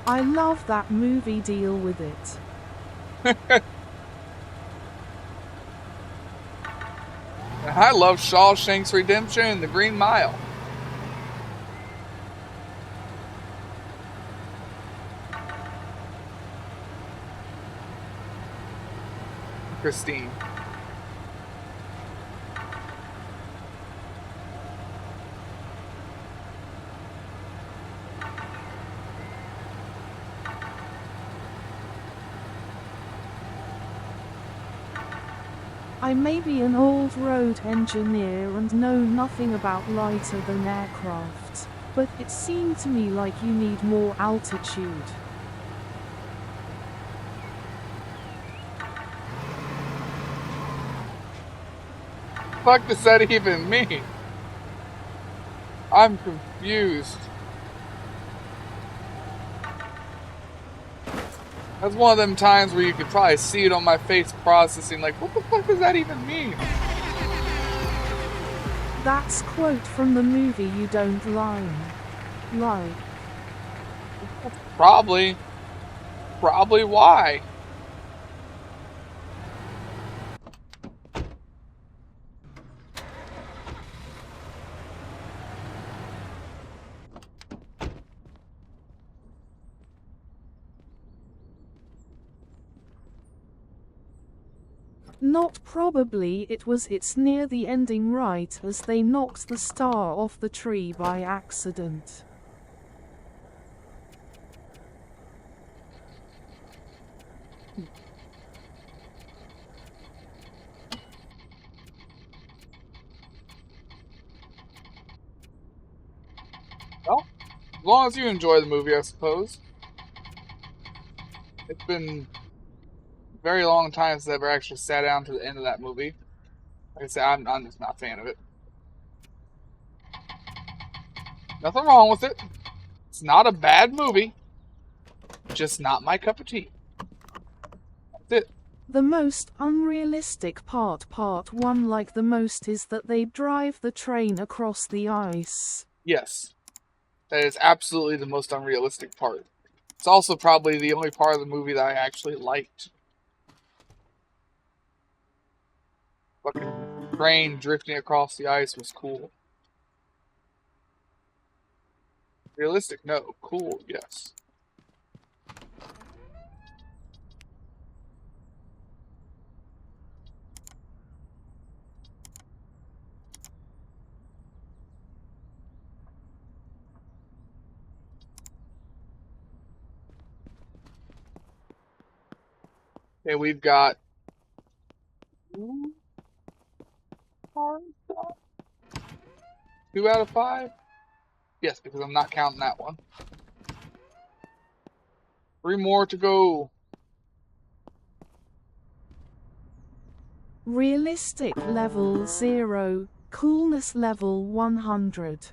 E: I love that movie. Deal with it.
A: I love Shawshank's Redemption and The Green Mile. Christine.
E: I may be an old road engineer and know nothing about lighter than aircraft, but it seemed to me like you need more altitude.
A: Fuck does that even mean? I'm confused. That's one of them times where you could probably see it on my face processing, like, what the fuck does that even mean?
E: That's quote from the movie you don't like.
A: Probably why.
E: Not probably, it's near the ending right as they knocked the star off the tree by accident.
A: Well, as long as you enjoy the movie, I suppose. It's been a very long time since I ever actually sat down to the end of that movie. Like I said, I'm just not a fan of it. Nothing wrong with it. It's not a bad movie. Just not my cup of tea. That's it.
E: The most unrealistic part one like the most is that they drive the train across the ice.
A: Yes. That is absolutely the most unrealistic part. It's also probably the only part of the movie that I actually liked. Fucking train drifting across the ice was cool. Realistic? No. Cool, yes. Okay, we've got 2 out of 5? Yes, because I'm not counting that one. 3 more to go.
E: Realistic level 0, coolness level 100.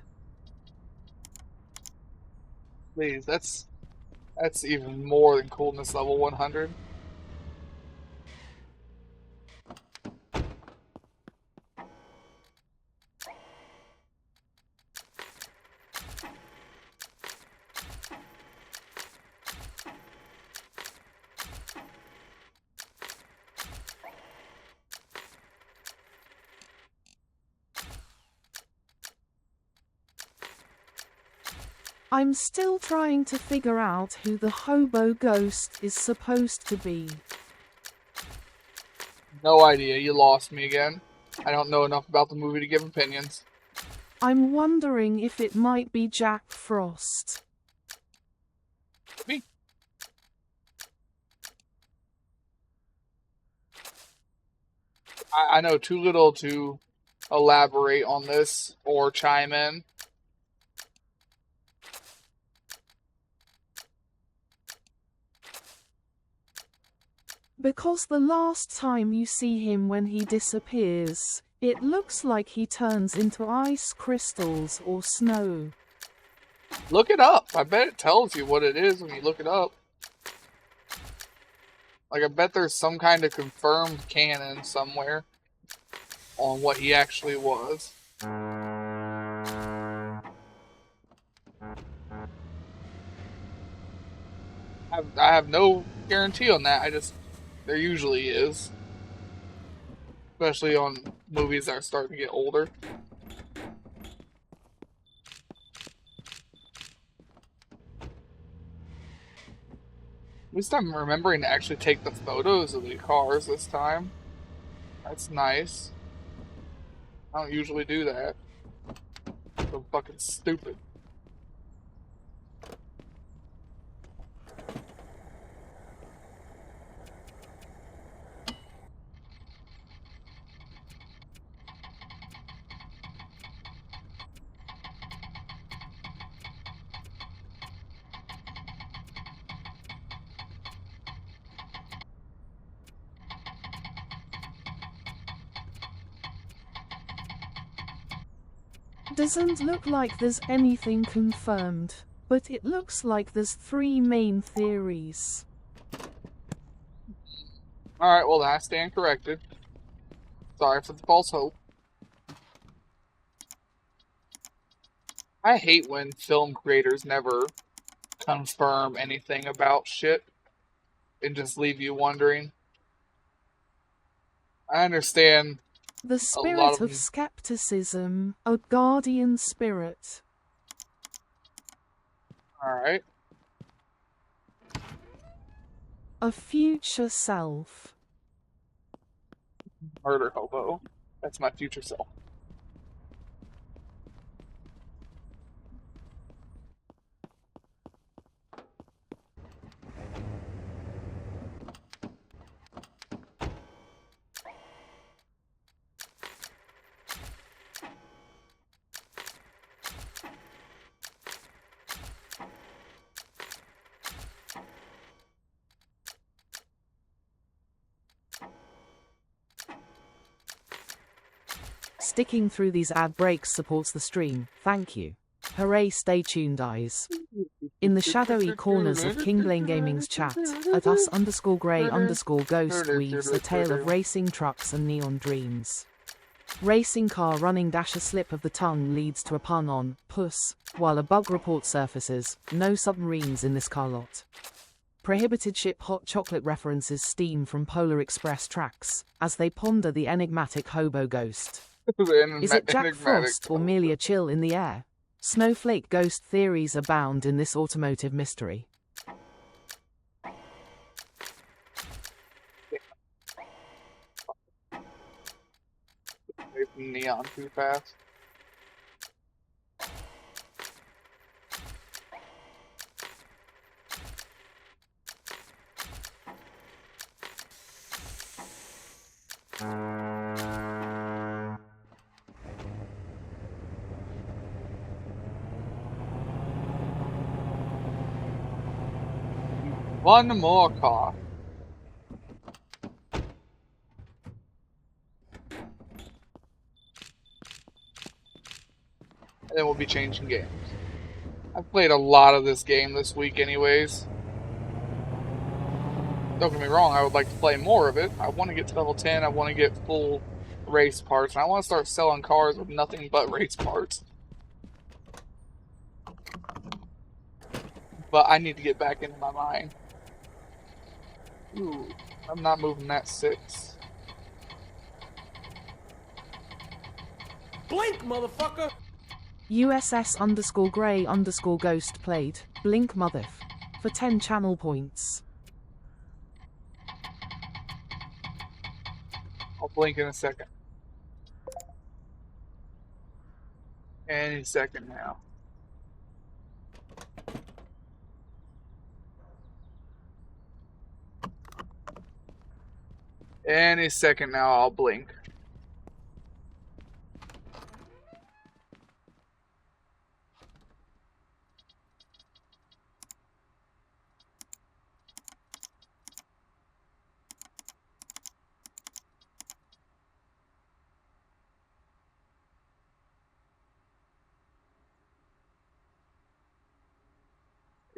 A: Please, that's even more than coolness level 100.
E: I'm still trying to figure out who the hobo ghost is supposed to be.
A: No idea. You lost me again. I don't know enough about the movie to give opinions.
E: I'm wondering if it might be Jack Frost.
A: Me. I know too little to elaborate on this or chime in.
E: Because the last time you see him when he disappears, it looks like he turns into ice crystals or snow.
A: Look it up. I bet it tells you what it is when you look it up. Like, I bet there's some kind of confirmed canon somewhere on what he actually was. I have no guarantee on that. There usually is. Especially on movies that are starting to get older. At least I'm remembering to actually take the photos of the cars this time. That's nice. I don't usually do that. So fucking stupid.
E: Doesn't look like there's anything confirmed, but it looks like there's 3 main theories.
A: Alright, well, I stand corrected. Sorry for the false hope. I hate when film creators never confirm anything about shit and just leave you wondering. I understand.
E: The spirit of skepticism, a guardian spirit.
A: Alright.
E: A future self.
A: Murder hobo. That's my future self.
B: Sticking through these ad breaks supports the stream. Thank you. Hooray, stay tuned, eyes. In the shadowy corners of Kingblaine Gaming's chat, at us_grey_ghost weaves a tale of racing trucks and neon dreams. Racing car running dash a slip of the tongue leads to a pun on puss, while a bug report surfaces, no submarines in this car lot. Prohibited ship hot chocolate references steam from Polar Express tracks, as they ponder the enigmatic hobo ghost. Is it Jack Frost or merely a chill in the air? Snowflake ghost theories abound in this automotive mystery.
A: Neon too fast. One more car. And then we'll be changing games. I've played a lot of this game this week anyways. Don't get me wrong, I would like to play more of it. I want to get to level 10, I want to get full race parts, and I want to start selling cars with nothing but race parts. But I need to get back into my mind. Ooh, I'm not moving that 6.
H: Blink, motherfucker!
B: USS_Grey_Ghost played Blink Motherf for 10 channel points.
A: I'll blink in a second. Any second now. Any second now, I'll blink.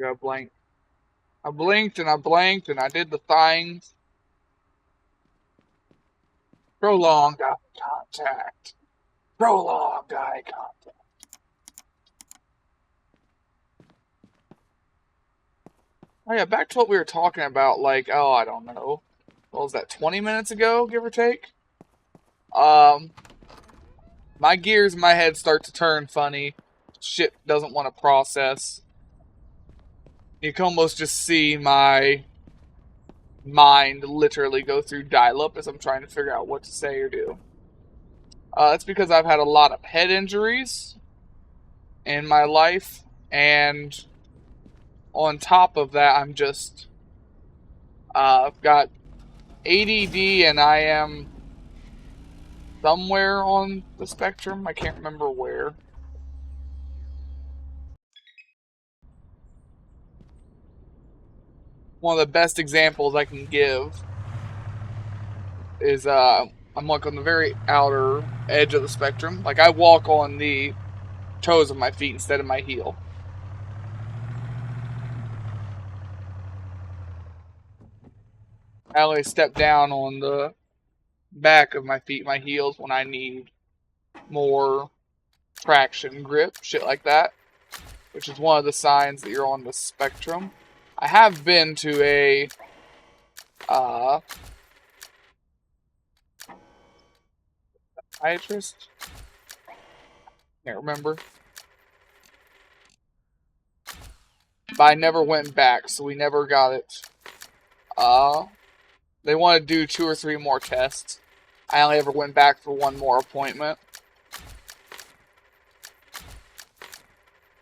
A: I blinked. I blinked and I blanked and I did the things. Prolonged eye contact. Prolonged eye contact. Oh yeah, back to what we were talking about, like, oh, I don't know. What was that, 20 minutes ago, give or take? My gears in my head start to turn funny. Shit doesn't want to process. You can almost just see my mind literally go through dial-up as I'm trying to figure out what to say or do. That's because I've had a lot of head injuries in my life, and on top of that, I'm just I've got ADD, and I am somewhere on the spectrum. I can't remember where. One of the best examples I can give is I'm like on the very outer edge of the spectrum. Like I walk on the toes of my feet instead of my heel. I only step down on the back of my feet, my heels, when I need more traction, grip, shit like that, which is one of the signs that you're on the spectrum. I have been to a psychiatrist. Can't remember. But I never went back, so we never got it. They want to do 2 or 3 more tests. I only ever went back for 1 more appointment.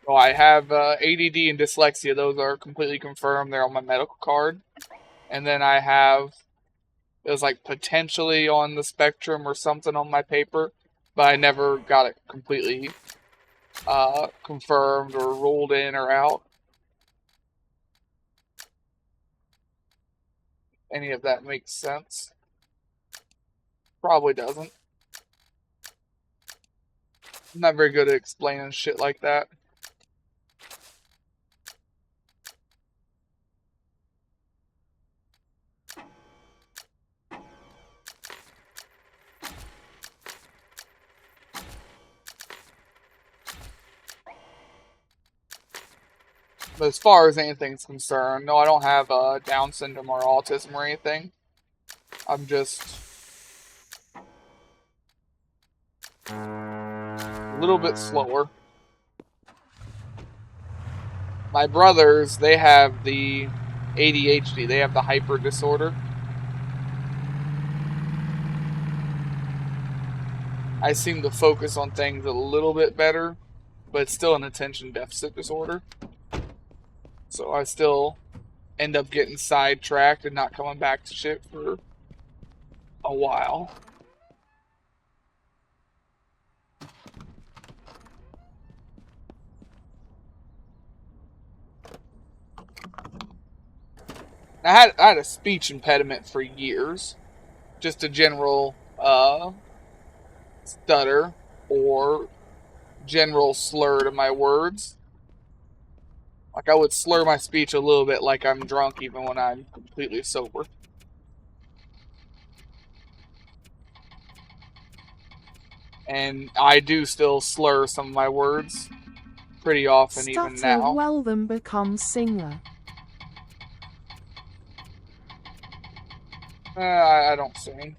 A: So I have ADD and dyslexia. Those are completely confirmed. They're on my medical card. And then I have, it was like potentially on the spectrum or something on my paper, but I never got it completely confirmed or ruled in or out. Any of that makes sense? Probably doesn't. I'm not very good at explaining shit like that. But as far as anything's concerned, no, I don't have Down syndrome or autism or anything. I'm just a little bit slower. My brothers, they have the ADHD. They have the hyper disorder. I seem to focus on things a little bit better, but it's still an attention deficit disorder. So I still end up getting sidetracked and not coming back to shit for a while. I had a speech impediment for years. Just a general stutter or general slur to my words. Like I would slur my speech a little bit like I'm drunk even when I'm completely sober. And I do still slur some of my words pretty often even now.
E: Well then becomes singer.
A: I don't sing.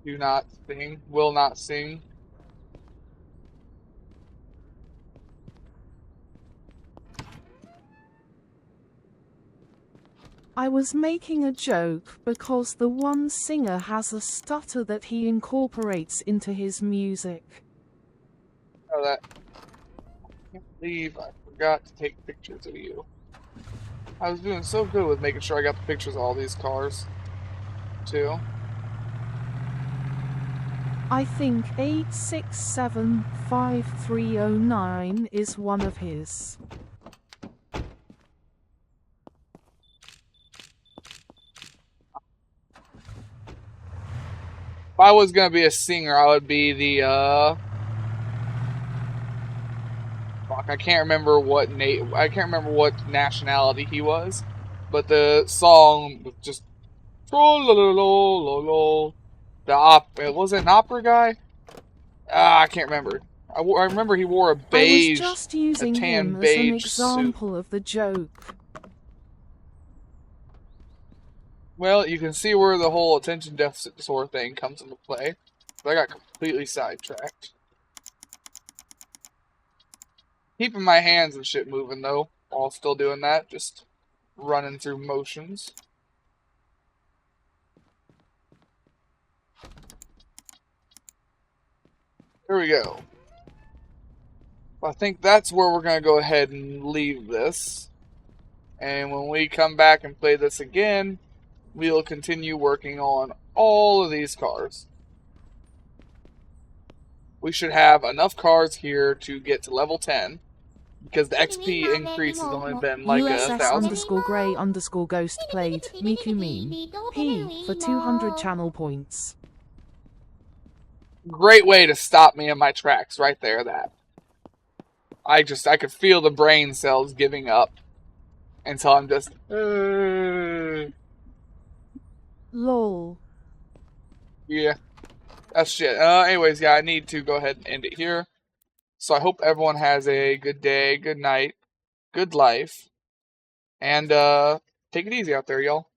A: Do not sing. Will not sing.
E: I was making a joke because the one singer has a stutter that he incorporates into his music.
A: Oh, that. I can't believe I forgot to take pictures of you. I was doing so good with making sure I got the pictures of all these cars, too.
E: I think 8675309 is one of his.
A: If I was gonna be a singer, I would be the fuck, I can't remember what nationality he was, but the song was just it wasn't an opera guy. I can't remember. I remember he wore a beige,
E: I was just using
A: a tan
E: him as
A: beige
E: an example of the joke.
A: Well, you can see where the whole attention deficit disorder thing comes into play. But I got completely sidetracked. Keeping my hands and shit moving, though, while still doing that. Just running through motions. Here we go. I think that's where we're going to go ahead and leave this. And when we come back and play this again, we'll continue working on all of these cars. We should have enough cars here to get to level 10. Because the XP increase has only been like
E: USS_Grey_Ghost played Miku Meme P for 200 channel points.
A: Great way to stop me in my tracks right there. That I could feel the brain cells giving up until I'm just
E: lol.
A: Yeah, that's shit. Anyways, yeah, I need to go ahead and end it here. So I hope everyone has a good day, good night, good life, and take it easy out there, y'all.